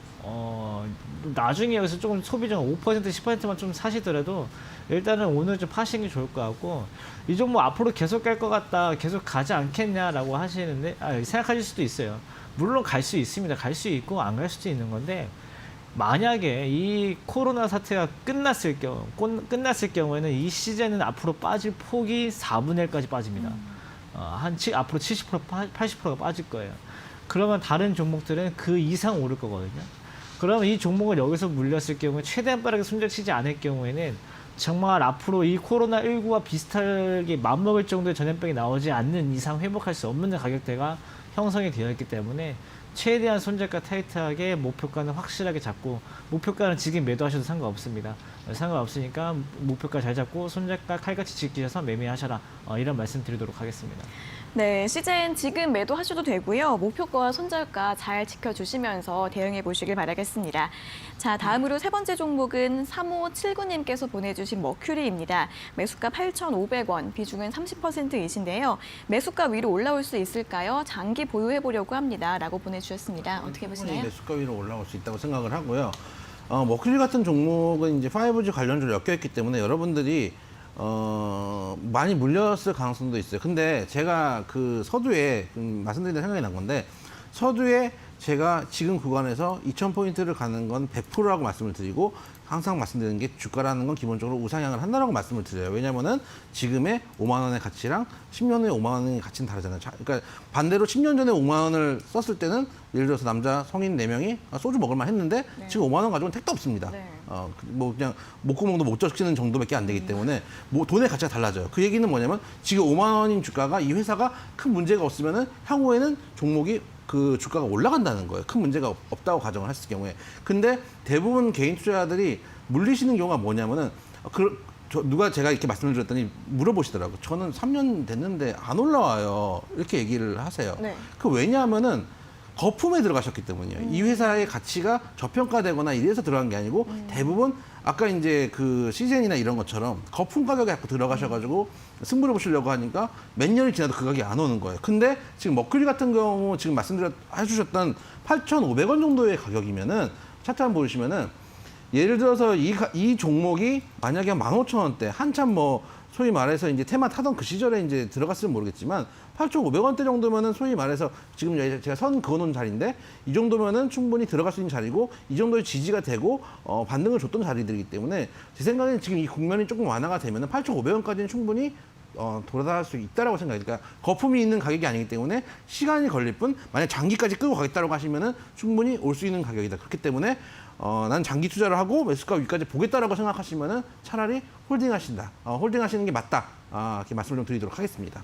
나중에 여기서 조금 소비 좀 5% 10%만 좀 사시더라도 일단은 오늘 좀 파시는 게 좋을 것 같고 이 종목 앞으로 계속 갈 것 같다 계속 가지 않겠냐라고 하시는데 생각하실 수도 있어요. 물론 갈 수 있습니다. 갈 수 있고 안 갈 수도 있는 건데 만약에 이 코로나 사태가 끝났을 경우에는 이 시즌은 앞으로 빠질 폭이 4분의 1까지 빠집니다. 앞으로 70% 80%가 빠질 거예요. 그러면 다른 종목들은 그 이상 오를 거거든요. 그러면 이 종목을 여기서 물렸을 경우에 최대한 빠르게 손절치지 않을 경우에는 정말 앞으로 이 코로나19와 비슷하게 맞먹을 정도의 전염병이 나오지 않는 이상 회복할 수 없는 가격대가 형성이 되어 있기 때문에 최대한 손절가 타이트하게 목표가는 확실하게 잡고 목표가는 지금 매도하셔도 상관없습니다. 상관없으니까 목표가 잘 잡고 손절가 칼같이 지키셔서 매매하셔라. 이런 말씀 드리도록 하겠습니다. 네, 시젠 지금 매도하셔도 되고요. 목표가와 손절가 잘 지켜주시면서 대응해 보시길 바라겠습니다. 자, 다음으로 세 번째 종목은 3579님께서 보내주신 머큐리입니다. 매수가 8,500원, 비중은 30%이신데요. 매수가 위로 올라올 수 있을까요? 장기 보유해 보려고 합니다. 라고 보내주셨습니다. 어떻게 보시나요? 매수가 위로 올라올 수 있다고 생각을 하고요. 머큐리 같은 종목은 이제 5G 관련주로 엮여있기 때문에 여러분들이 많이 물렸을 가능성도 있어요. 근데 제가 그 서두에 말씀드린 생각이 난 건데 서두에 제가 지금 구간에서 2,000포인트를 가는 건 100%라고 말씀을 드리고 항상 말씀드리는 게 주가라는 건 기본적으로 우상향을 한다라고 말씀을 드려요. 왜냐면은 지금의 5만 원의 가치랑 10년 후에 5만 원의 가치는 다르잖아요. 그러니까 반대로 10년 전에 5만 원을 썼을 때는 예를 들어서 남자 성인 4명이 소주 먹을만 했는데 네. 지금 5만 원 가지고는 택도 없습니다. 네. 뭐 그냥 목구멍도 못 적시는 정도밖에 안 되기 때문에 뭐 돈의 가치가 달라져요. 그 얘기는 뭐냐면 지금 5만 원인 주가가 이 회사가 큰 문제가 없으면은 향후에는 종목이 그 주가가 올라간다는 거예요. 큰 문제가 없다고 가정을 했을 경우에. 근데 대부분 개인 투자자들이 물리시는 경우가 뭐냐면은 누가 제가 이렇게 말씀을 드렸더니 물어보시더라고요. 저는 3년 됐는데 안 올라와요. 이렇게 얘기를 하세요. 네. 그 왜냐하면은 거품에 들어가셨기 때문이에요. 이 회사의 가치가 저평가되거나 이래서 들어간 게 아니고 대부분 아까 이제 그 시즌이나 이런 것처럼 거품 가격에 자꾸 들어가셔가지고 승부를 보시려고 하니까 몇 년이 지나도 그 가격이 안 오는 거예요. 근데 지금 머큐리 같은 경우 지금 해주셨던 8,500원 정도의 가격이면은 차트 한번 보시면은 예를 들어서 이 종목이 만약에 한 15,000원대 한참 뭐 소위 말해서 이제 테마 타던 그 시절에 이제 들어갔으면 모르겠지만 8,500원대 정도면은 소위 말해서 지금 제가 선 그어놓은 자리인데 이 정도면은 충분히 들어갈 수 있는 자리고 이 정도의 지지가 되고 반등을 줬던 자리들이기 때문에 제 생각에는 지금 이 국면이 조금 완화가 되면은 8,500원까지는 충분히 돌아갈 수 있다라고 생각해요. 그러니까 거품이 있는 가격이 아니기 때문에 시간이 걸릴 뿐 만약 장기까지 끌고 가겠다고 하시면은 충분히 올 수 있는 가격이다. 그렇기 때문에 난 장기 투자를 하고 매수가 위까지 보겠다라고 생각하시면은 차라리 홀딩하시는 게 맞다. 이렇게 말씀을 좀 드리도록 하겠습니다.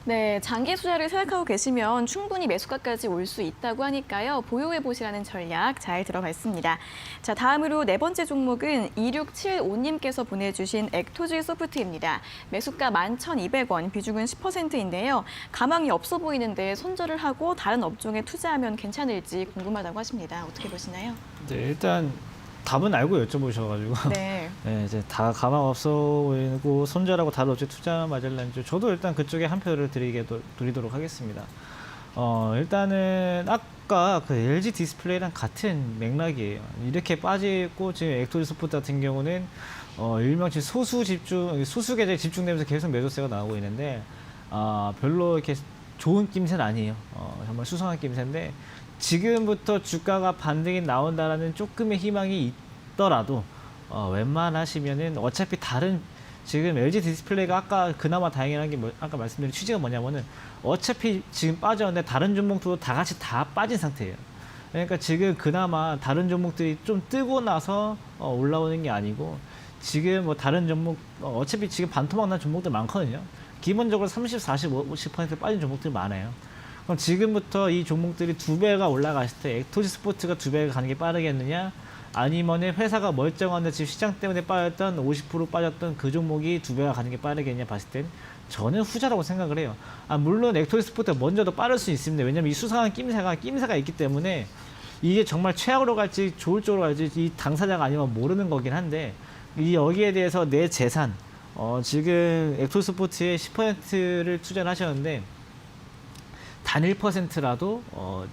네, 장기 투자를 생각하고 계시면 충분히 매수가까지 올 수 있다고 하니까요. 보유해 보시라는 전략 잘 들어봤습니다. 자, 다음으로 네 번째 종목은 2675님께서 보내주신 액토즈 소프트입니다. 매수가 11,200원, 비중은 10%인데요. 가망이 없어 보이는데 손절을 하고 다른 업종에 투자하면 괜찮을지 궁금하다고 하십니다. 어떻게 보시나요? 네, 일단 답은 알고 여쭤보셔가지고 네. 네, 이제 다 가망 없어 보이고 손절하고 다른 업체 투자 맞을런지 저도 일단 그쪽에 한 표를 드리도록 하겠습니다. 일단은 아까 그 LG 디스플레이랑 같은 맥락이에요. 이렇게 빠지고 지금 액토리 소프트 같은 경우는 일명치 소수 계좌에 집중되면서 계속 매도세가 나오고 있는데 별로 이렇게 좋은 낌새는 아니에요. 정말 수상한 낌새인데 지금부터 주가가 반등이 나온다라는 조금의 희망이 있더라도 웬만하시면은 어차피 다른 지금 LG 디스플레이가 아까 그나마 다행이라는 게 아까 말씀드린 취지가 뭐냐면은 어차피 지금 빠졌는데 다른 종목도 다 같이 다 빠진 상태예요. 그러니까 지금 그나마 다른 종목들이 좀 뜨고 나서 올라오는 게 아니고 지금 뭐 다른 종목 어차피 지금 반토막 난 종목들 많거든요. 기본적으로 30, 40, 50% 빠진 종목들이 많아요. 그럼 지금부터 이 종목들이 2배가 올라갔을 때 액토지 스포츠가 2배가 가는 게 빠르겠느냐? 아니면 회사가 멀쩡한데 지금 시장 때문에 빠졌던 50% 빠졌던 그 종목이 2배가 가는 게 빠르겠냐 봤을 땐 저는 후자라고 생각을 해요. 물론 액토지 스포츠가 먼저 더 빠를 수 있습니다. 왜냐면 이 수상한 낌새가 있기 때문에 이게 정말 최악으로 갈지 좋을 쪽으로 갈지 이 당사자가 아니면 모르는 거긴 한데 여기에 대해서 내 재산 지금 액토지 스포츠에 10%를 투자를 하셨는데 단 1%라도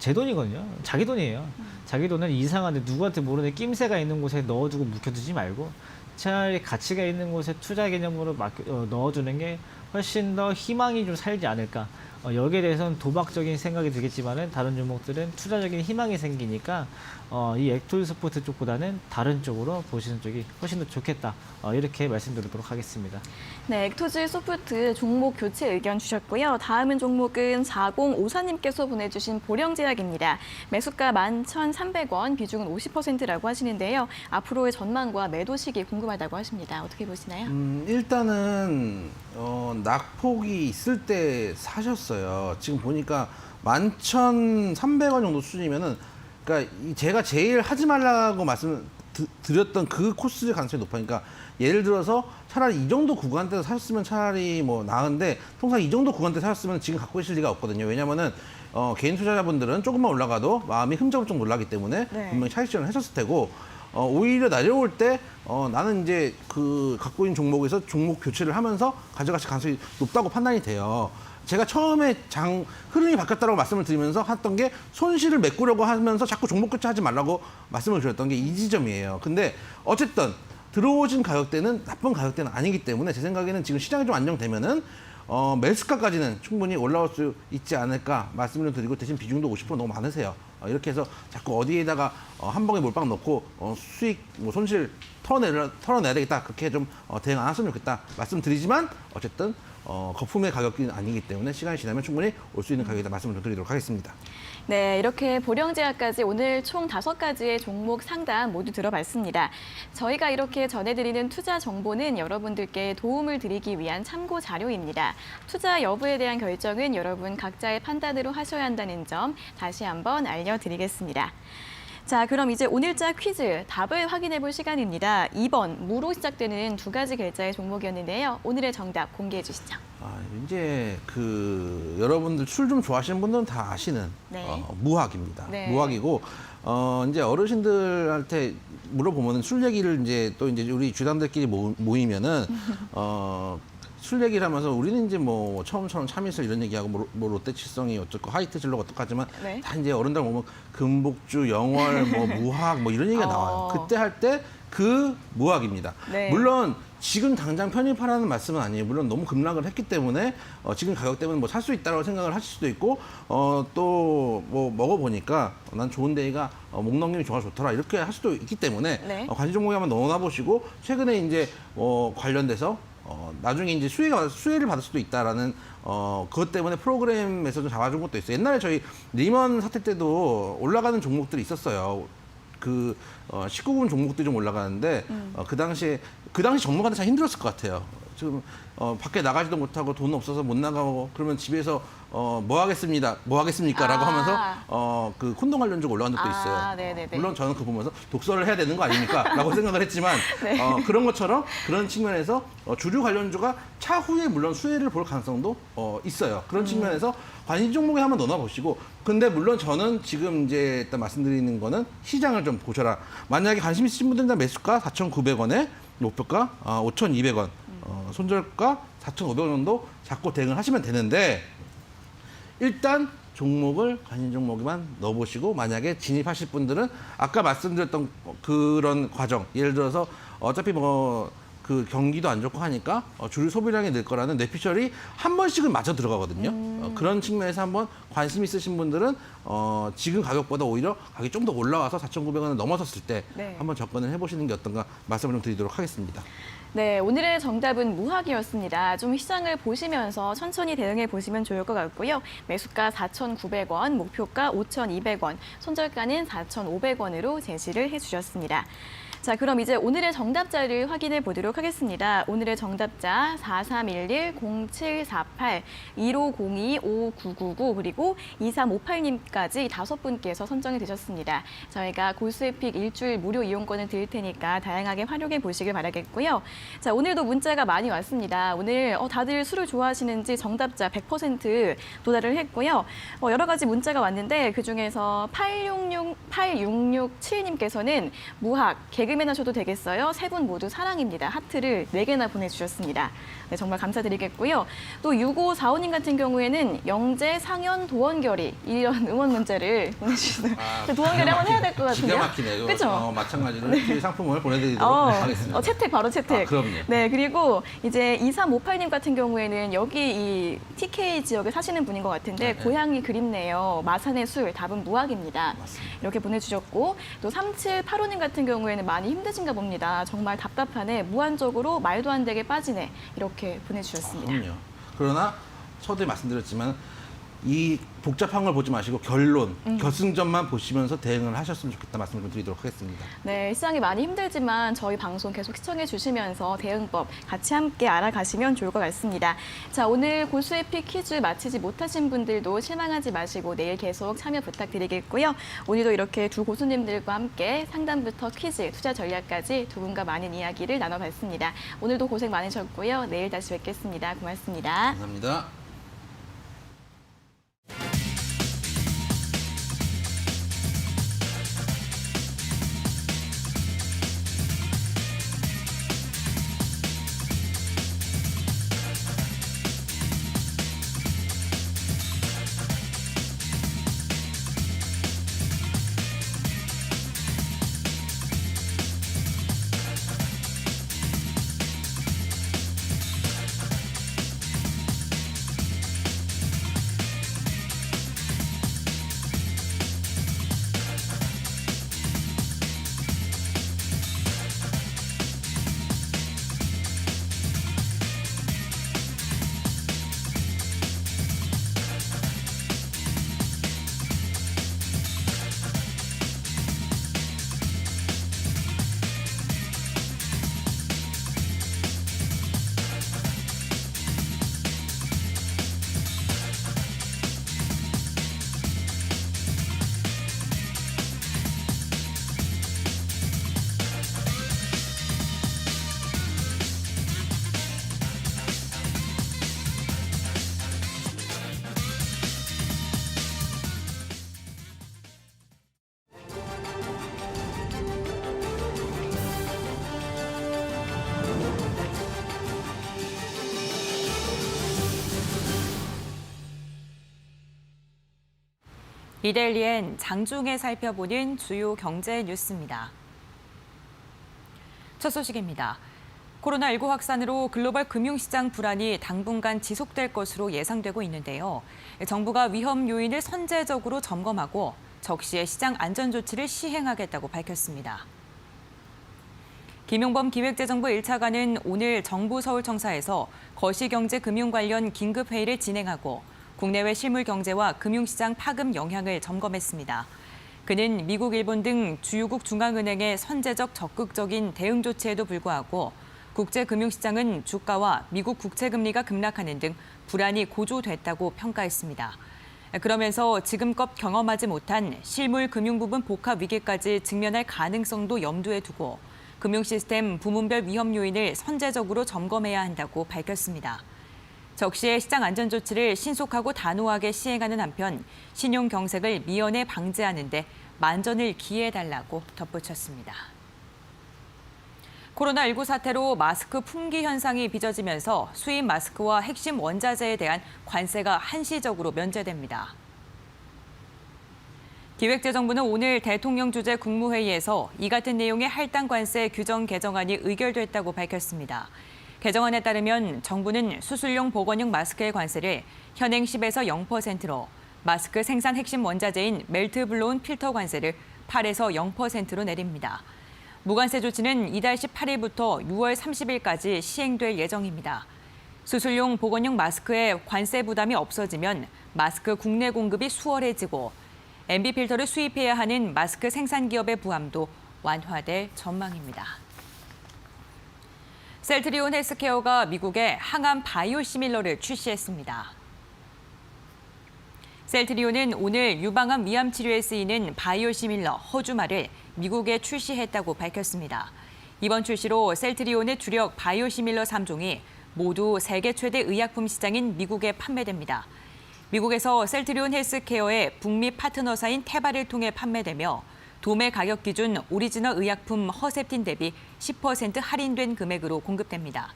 제 돈이거든요. 자기 돈이에요. 자기 돈은 이상한데 누구한테 모르는 낌새가 있는 곳에 넣어두고 묵혀두지 말고 차라리 가치가 있는 곳에 투자 개념으로 넣어두는 게 훨씬 더 희망이 좀 살지 않을까. 여기에 대해서는 도박적인 생각이 들겠지만은 다른 종목들은 투자적인 희망이 생기니까 이 액토리 스포트 쪽보다는 다른 쪽으로 보시는 쪽이 훨씬 더 좋겠다. 이렇게 말씀드리도록 하겠습니다. 네, 액토즈 소프트 종목 교체 의견 주셨고요. 다음은 종목은 4054님께서 보내주신 보령제약입니다. 매수가 11,300원, 비중은 50%라고 하시는데요. 앞으로의 전망과 매도 시기 궁금하다고 하십니다. 어떻게 보시나요? 일단은 낙폭이 있을 때 사셨어요. 지금 보니까 11,300원 정도 수준이면은 그러니까 제가 제일 하지 말라고 말씀드렸던 그 코스 가능성이 높으니까 예를 들어서 차라리 이 정도 구간대에서 사셨으면 차라리 뭐 나은데 통상 이 정도 구간대 사셨으면 지금 갖고 계실 리가 없거든요. 왜냐면은 개인 투자자분들은 조금만 올라가도 마음이 흠적흠적 놀라기 때문에 네. 분명히 차익 실현을 하셨을 테고 오히려 내려올 때 나는 이제 그 갖고 있는 종목에서 종목 교체를 하면서 가져가실 가능성이 높다고 판단이 돼요. 제가 처음에 흐름이 바뀌었다고 말씀을 드리면서 했던 게 손실을 메꾸려고 하면서 자꾸 종목 교체하지 말라고 말씀을 드렸던 게 이 지점이에요. 근데 어쨌든 들어오신 가격대는 나쁜 가격대는 아니기 때문에 제 생각에는 지금 시장이 좀 안정되면은 매수가까지는 충분히 올라올 수 있지 않을까 말씀을 드리고 대신 비중도 50% 너무 많으세요. 이렇게 해서 자꾸 어디에다가 한 방에 몰빵 넣고 수익 손실 털어내야 되겠다 그렇게 좀 대응 안 하셨으면 좋겠다 말씀드리지만 어쨌든 거품의 가격이 아니기 때문에 시간이 지나면 충분히 올 수 있는 가격이다 말씀을 좀 드리도록 하겠습니다. 네, 이렇게 보령제약까지 오늘 총 5가지의 종목 상담 모두 들어봤습니다. 저희가 이렇게 전해드리는 투자 정보는 여러분들께 도움을 드리기 위한 참고 자료입니다. 투자 여부에 대한 결정은 여러분 각자의 판단으로 하셔야 한다는 점 다시 한번 알려드리겠습니다. 자, 그럼 이제 오늘자 퀴즈 답을 확인해 볼 시간입니다. 2번 무로 시작되는 2가지 계좌의 종목이었는데요. 오늘의 정답 공개해 주시죠. 이제 여러분들 술 좀 좋아하시는 분들은 다 아시는 네. 무학입니다. 네. 무학이고 이제 어르신들한테 물어보면 술 얘기를 이제 또 이제 우리 주담들끼리 모이면은 술 얘기를 하면서 우리는 이제 뭐 처음처럼 참이슬 이런 얘기하고 뭐 롯데칠성이 어쩌고 하이트 진로가 어떡하지만 네. 다 이제 어른들 보면 금복주, 영월, 뭐 무학 뭐 이런 얘기가 나와요. 그때 할 때 그 무학입니다. 네. 물론 지금 당장 편입하라는 말씀은 아니에요. 물론 너무 급락을 했기 때문에 지금 가격 때문에 뭐 살 수 있다고 생각을 하실 수도 있고 또 뭐 먹어보니까 난 좋은 데이가 목 넘김이 좋더라 이렇게 할 수도 있기 때문에 네. 관심 종목에 한번 넣어놔 보시고 최근에 이제 관련돼서 나중에 이제 수혜를 받을 수도 있다라는 그것 때문에 프로그램에서 좀 잡아준 것도 있어요. 옛날에 저희 리먼 사태 때도 올라가는 종목들이 있었어요. 19금 종목들이 좀 올라가는데 그 당시 전문가들 참 힘들었을 것 같아요. 지금 밖에 나가지도 못하고 돈 없어서 못 나가고 그러면 집에서 뭐 하겠습니까라고 하면서 그 콘돔 관련주가 올라간 적도 있어요. 네네네. 물론 저는 그거 보면서 독서를 해야 되는 거 아닙니까?라고 생각을 했지만 네. 그런 것처럼 그런 측면에서 주류 관련주가 차후에 물론 수혜를 볼 가능성도 있어요. 그런 측면에서 관심 종목에 한번 넣어보시고 근데 물론 저는 지금 이제 일단 말씀드리는 거는 시장을 좀 보셔라. 만약에 관심 있으신 분들은 매수가 4,900원에 목표가 5,200원, 손절가 4,500원 정도 잡고 대응을 하시면 되는데 일단 종목을 관심 종목에만 넣어보시고 만약에 진입하실 분들은 아까 말씀드렸던 그런 과정 예를 들어서 어차피 뭐 그 경기도 안 좋고 하니까 주류 소비량이 늘 거라는 뇌피셜이 한 번씩은 맞아 들어가거든요. 그런 측면에서 한번 관심 있으신 분들은 지금 가격보다 오히려 가격이 좀 더 올라와서 4,900원을 넘어섰을 때 네. 한번 접근을 해보시는 게 어떤가 말씀을 좀 드리도록 하겠습니다. 네, 오늘의 정답은 무학이었습니다. 좀 시장을 보시면서 천천히 대응해 보시면 좋을 것 같고요. 매수가 4,900원, 목표가 5,200원, 손절가는 4,500원으로 제시를 해주셨습니다. 자, 그럼 이제 오늘의 정답자를 확인해 보도록 하겠습니다. 오늘의 정답자 4311-0748-1502-5999 그리고 2358님까지 5분께서 선정이 되셨습니다. 저희가 골수의픽 일주일 무료 이용권을 드릴 테니까 다양하게 활용해 보시길 바라겠고요. 자, 오늘도 문자가 많이 왔습니다. 오늘 다들 술을 좋아하시는지 정답자 100% 도달을 했고요. 여러 가지 문자가 왔는데 그중에서 8667님께서는 무학, 개그맨 하셔도 되겠어요. 세 분 모두 사랑입니다. 하트를 4개나 보내주셨습니다. 네, 정말 감사드리겠고요. 또 6545님 같은 경우에는 영재, 상현, 도원결이 이런 응원 문자를 보내주셨어요. 도원결이 한번 해야 될 것 같은데요. 기가 막히네요. 그렇죠? 마찬가지로 네. 상품을 보내드리도록 하겠습니다. 채택, 바로 채택. 그럼요. 네, 그리고 이제 2358님 같은 경우에는 여기 이 TK 지역에 사시는 분인 것 같은데 고향이 그립네요. 마산의 술, 답은 무학입니다. 맞습니다. 이렇게 보내주셨고 또 3785님 같은 경우에는 많이 힘드신가 봅니다. 정말 답답하네, 무한적으로 말도 안 되게 빠지네. 이렇게 보내주셨습니다. 그럼요. 그러나 서두에 말씀드렸지만 이 복잡한 걸 보지 마시고 결론, 결승점만 보시면서 대응을 하셨으면 좋겠다 말씀을 좀 드리도록 하겠습니다. 네, 시장이 많이 힘들지만 저희 방송 계속 시청해 주시면서 대응법 같이 함께 알아가시면 좋을 것 같습니다. 자, 오늘 골수의픽 퀴즈 마치지 못하신 분들도 실망하지 마시고 내일 계속 참여 부탁드리겠고요. 오늘도 이렇게 두 고수님들과 함께 상담부터 퀴즈, 투자 전략까지 두 분과 많은 이야기를 나눠봤습니다. 오늘도 고생 많으셨고요. 내일 다시 뵙겠습니다. 고맙습니다. 감사합니다. 이데일리엔 장중에 살펴보는 주요 경제 뉴스입니다. 첫 소식입니다. 코로나19 확산으로 글로벌 금융시장 불안이 당분간 지속될 것으로 예상되고 있는데요. 정부가 위험 요인을 선제적으로 점검하고 적시에 시장 안전 조치를 시행하겠다고 밝혔습니다. 김용범 기획재정부 1차관은 오늘 정부 서울청사에서 거시경제 금융 관련 긴급회의를 진행하고 국내외 실물 경제와 금융시장 파급 영향을 점검했습니다. 그는 미국, 일본 등 주요국 중앙은행의 선제적 적극적인 대응 조치에도 불구하고 국제금융시장은 주가와 미국 국채금리가 급락하는 등 불안이 고조됐다고 평가했습니다. 그러면서 지금껏 경험하지 못한 실물 금융 부분 복합 위기까지 직면할 가능성도 염두에 두고 금융 시스템 부문별 위험 요인을 선제적으로 점검해야 한다고 밝혔습니다. 적시에 시장 안전 조치를 신속하고 단호하게 시행하는 한편 신용 경색을 미연에 방지하는 데 만전을 기해달라고 덧붙였습니다. 코로나19 사태로 마스크 품귀 현상이 빚어지면서 수입 마스크와 핵심 원자재에 대한 관세가 한시적으로 면제됩니다. 기획재정부는 오늘 대통령 주재 국무회의에서 이 같은 내용의 할당 관세 규정 개정안이 의결됐다고 밝혔습니다. 개정안에 따르면 정부는 수술용 보건용 마스크의 관세를 현행 10에서 0%로 마스크 생산 핵심 원자재인 멜트 블로운 필터 관세를 8에서 0%로 내립니다. 무관세 조치는 이달 18일부터 6월 30일까지 시행될 예정입니다. 수술용 보건용 마스크의 관세 부담이 없어지면 마스크 국내 공급이 수월해지고 MB 필터를 수입해야 하는 마스크 생산 기업의 부담도 완화될 전망입니다. 셀트리온 헬스케어가 미국에 항암 바이오시밀러를 출시했습니다. 셀트리온은 오늘 유방암 위암 치료에 쓰이는 바이오시밀러 허주마를 미국에 출시했다고 밝혔습니다. 이번 출시로 셀트리온의 주력 바이오시밀러 3종이 모두 세계 최대 의약품 시장인 미국에 판매됩니다. 미국에서 셀트리온 헬스케어의 북미 파트너사인 테바를 통해 판매되며 도매 가격 기준 오리지널 의약품 허셉틴 대비 10% 할인된 금액으로 공급됩니다.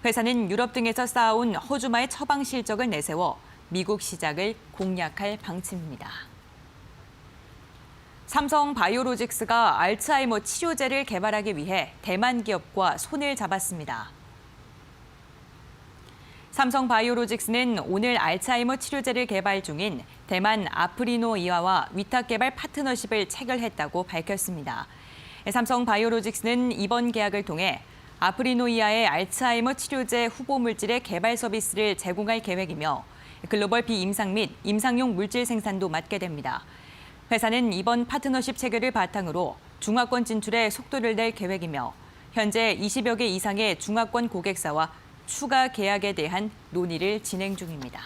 회사는 유럽 등에서 쌓아온 허주마의 처방 실적을 내세워 미국 시장을 공략할 방침입니다. 삼성 바이오로직스가 알츠하이머 치료제를 개발하기 위해 대만 기업과 손을 잡았습니다. 삼성 바이오로직스는 오늘 알츠하이머 치료제를 개발 중인 대만 아프리노이아와 위탁 개발 파트너십을 체결했다고 밝혔습니다. 삼성 바이오로직스는 이번 계약을 통해 아프리노이아의 알츠하이머 치료제 후보 물질의 개발 서비스를 제공할 계획이며 글로벌 비임상 및 임상용 물질 생산도 맡게 됩니다. 회사는 이번 파트너십 체결을 바탕으로 중화권 진출에 속도를 낼 계획이며 현재 20여 개 이상의 중화권 고객사와 추가 계약에 대한 논의를 진행 중입니다.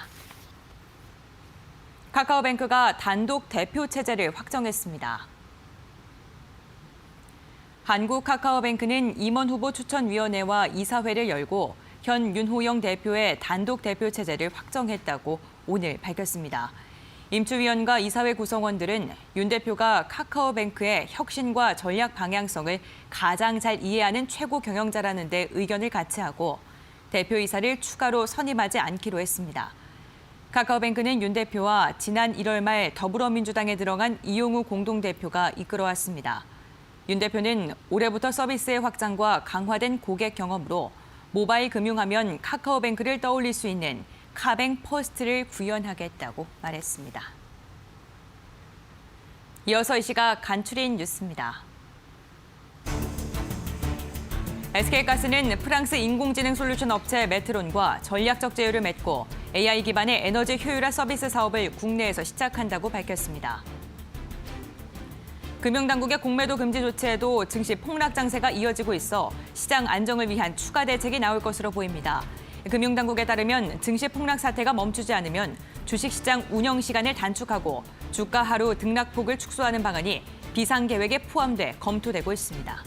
카카오뱅크가 단독 대표 체제를 확정했습니다. 한국카카오뱅크는 임원 후보 추천위원회와 이사회를 열고 현 윤호영 대표의 단독 대표 체제를 확정했다고 오늘 밝혔습니다. 임추위원과 이사회 구성원들은 윤 대표가 카카오뱅크의 혁신과 전략 방향성을 가장 잘 이해하는 최고 경영자라는 데 의견을 같이 하고 대표이사를 추가로 선임하지 않기로 했습니다. 카카오뱅크는 윤 대표와 지난 1월 말 더불어민주당에 들어간 이용우 공동대표가 이끌어왔습니다. 윤 대표는 올해부터 서비스의 확장과 강화된 고객 경험으로 모바일 금융하면 카카오뱅크를 떠올릴 수 있는 카뱅 퍼스트를 구현하겠다고 말했습니다. 이어서 이 시각 간추린 뉴스입니다. SK가스는 프랑스 인공지능 솔루션 업체 메트론과 전략적 제휴를 맺고 AI 기반의 에너지 효율화 서비스 사업을 국내에서 시작한다고 밝혔습니다. 금융당국의 공매도 금지 조치에도 증시 폭락 장세가 이어지고 있어 시장 안정을 위한 추가 대책이 나올 것으로 보입니다. 금융당국에 따르면 증시 폭락 사태가 멈추지 않으면 주식시장 운영 시간을 단축하고 주가 하루 등락폭을 축소하는 방안이 비상계획에 포함돼 검토되고 있습니다.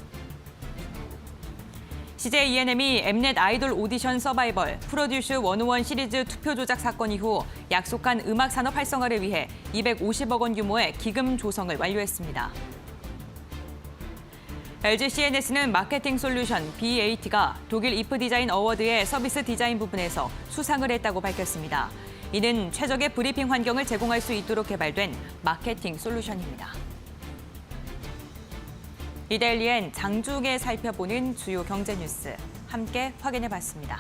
CJ ENM이 엠넷 아이돌 오디션 서바이벌 프로듀스 101 시리즈 투표 조작 사건 이후 약속한 음악 산업 활성화를 위해 250억 원 규모의 기금 조성을 완료했습니다. LG CNS는 마케팅 솔루션 BAT가 독일 이프 디자인 어워드의 서비스 디자인 부분에서 수상을 했다고 밝혔습니다. 이는 최적의 브리핑 환경을 제공할 수 있도록 개발된 마케팅 솔루션입니다. 이데일리엔 장중에 살펴보는 주요 경제 뉴스 함께 확인해봤습니다.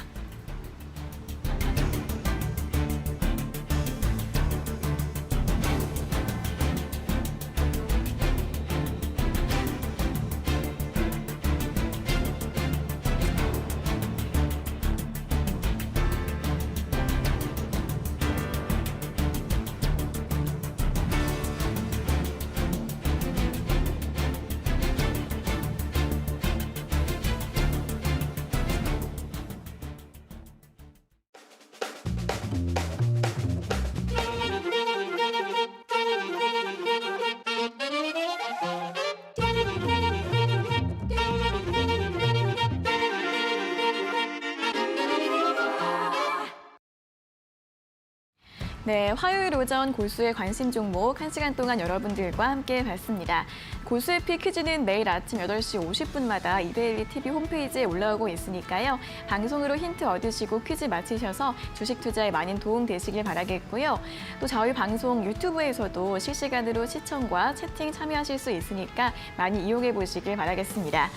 네, 화요일 오전 고수의 관심 종목 1시간 동안 여러분들과 함께 봤습니다. 고수의 피 퀴즈는 매일 아침 8시 50분마다 이데일리 TV 홈페이지에 올라오고 있으니까요. 방송으로 힌트 얻으시고 퀴즈 맞히셔서 주식 투자에 많은 도움 되시길 바라겠고요. 또 저희 방송 유튜브에서도 실시간으로 시청과 채팅 참여하실 수 있으니까 많이 이용해 보시길 바라겠습니다.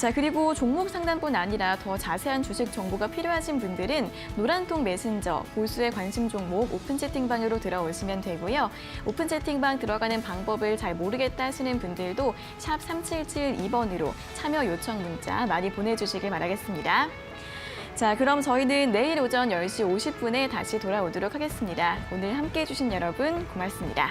자, 그리고 종목 상담뿐 아니라 더 자세한 주식 정보가 필요하신 분들은 노란통 메신저, 고수의 관심 종목 오픈 채팅방으로 들어오시면 되고요. 오픈 채팅방 들어가는 방법을 잘 모르겠다 하시는 분들도 샵 3772번으로 참여 요청 문자 많이 보내주시길 바라겠습니다. 자, 그럼 저희는 내일 오전 10시 50분에 다시 돌아오도록 하겠습니다. 오늘 함께해 주신 여러분 고맙습니다.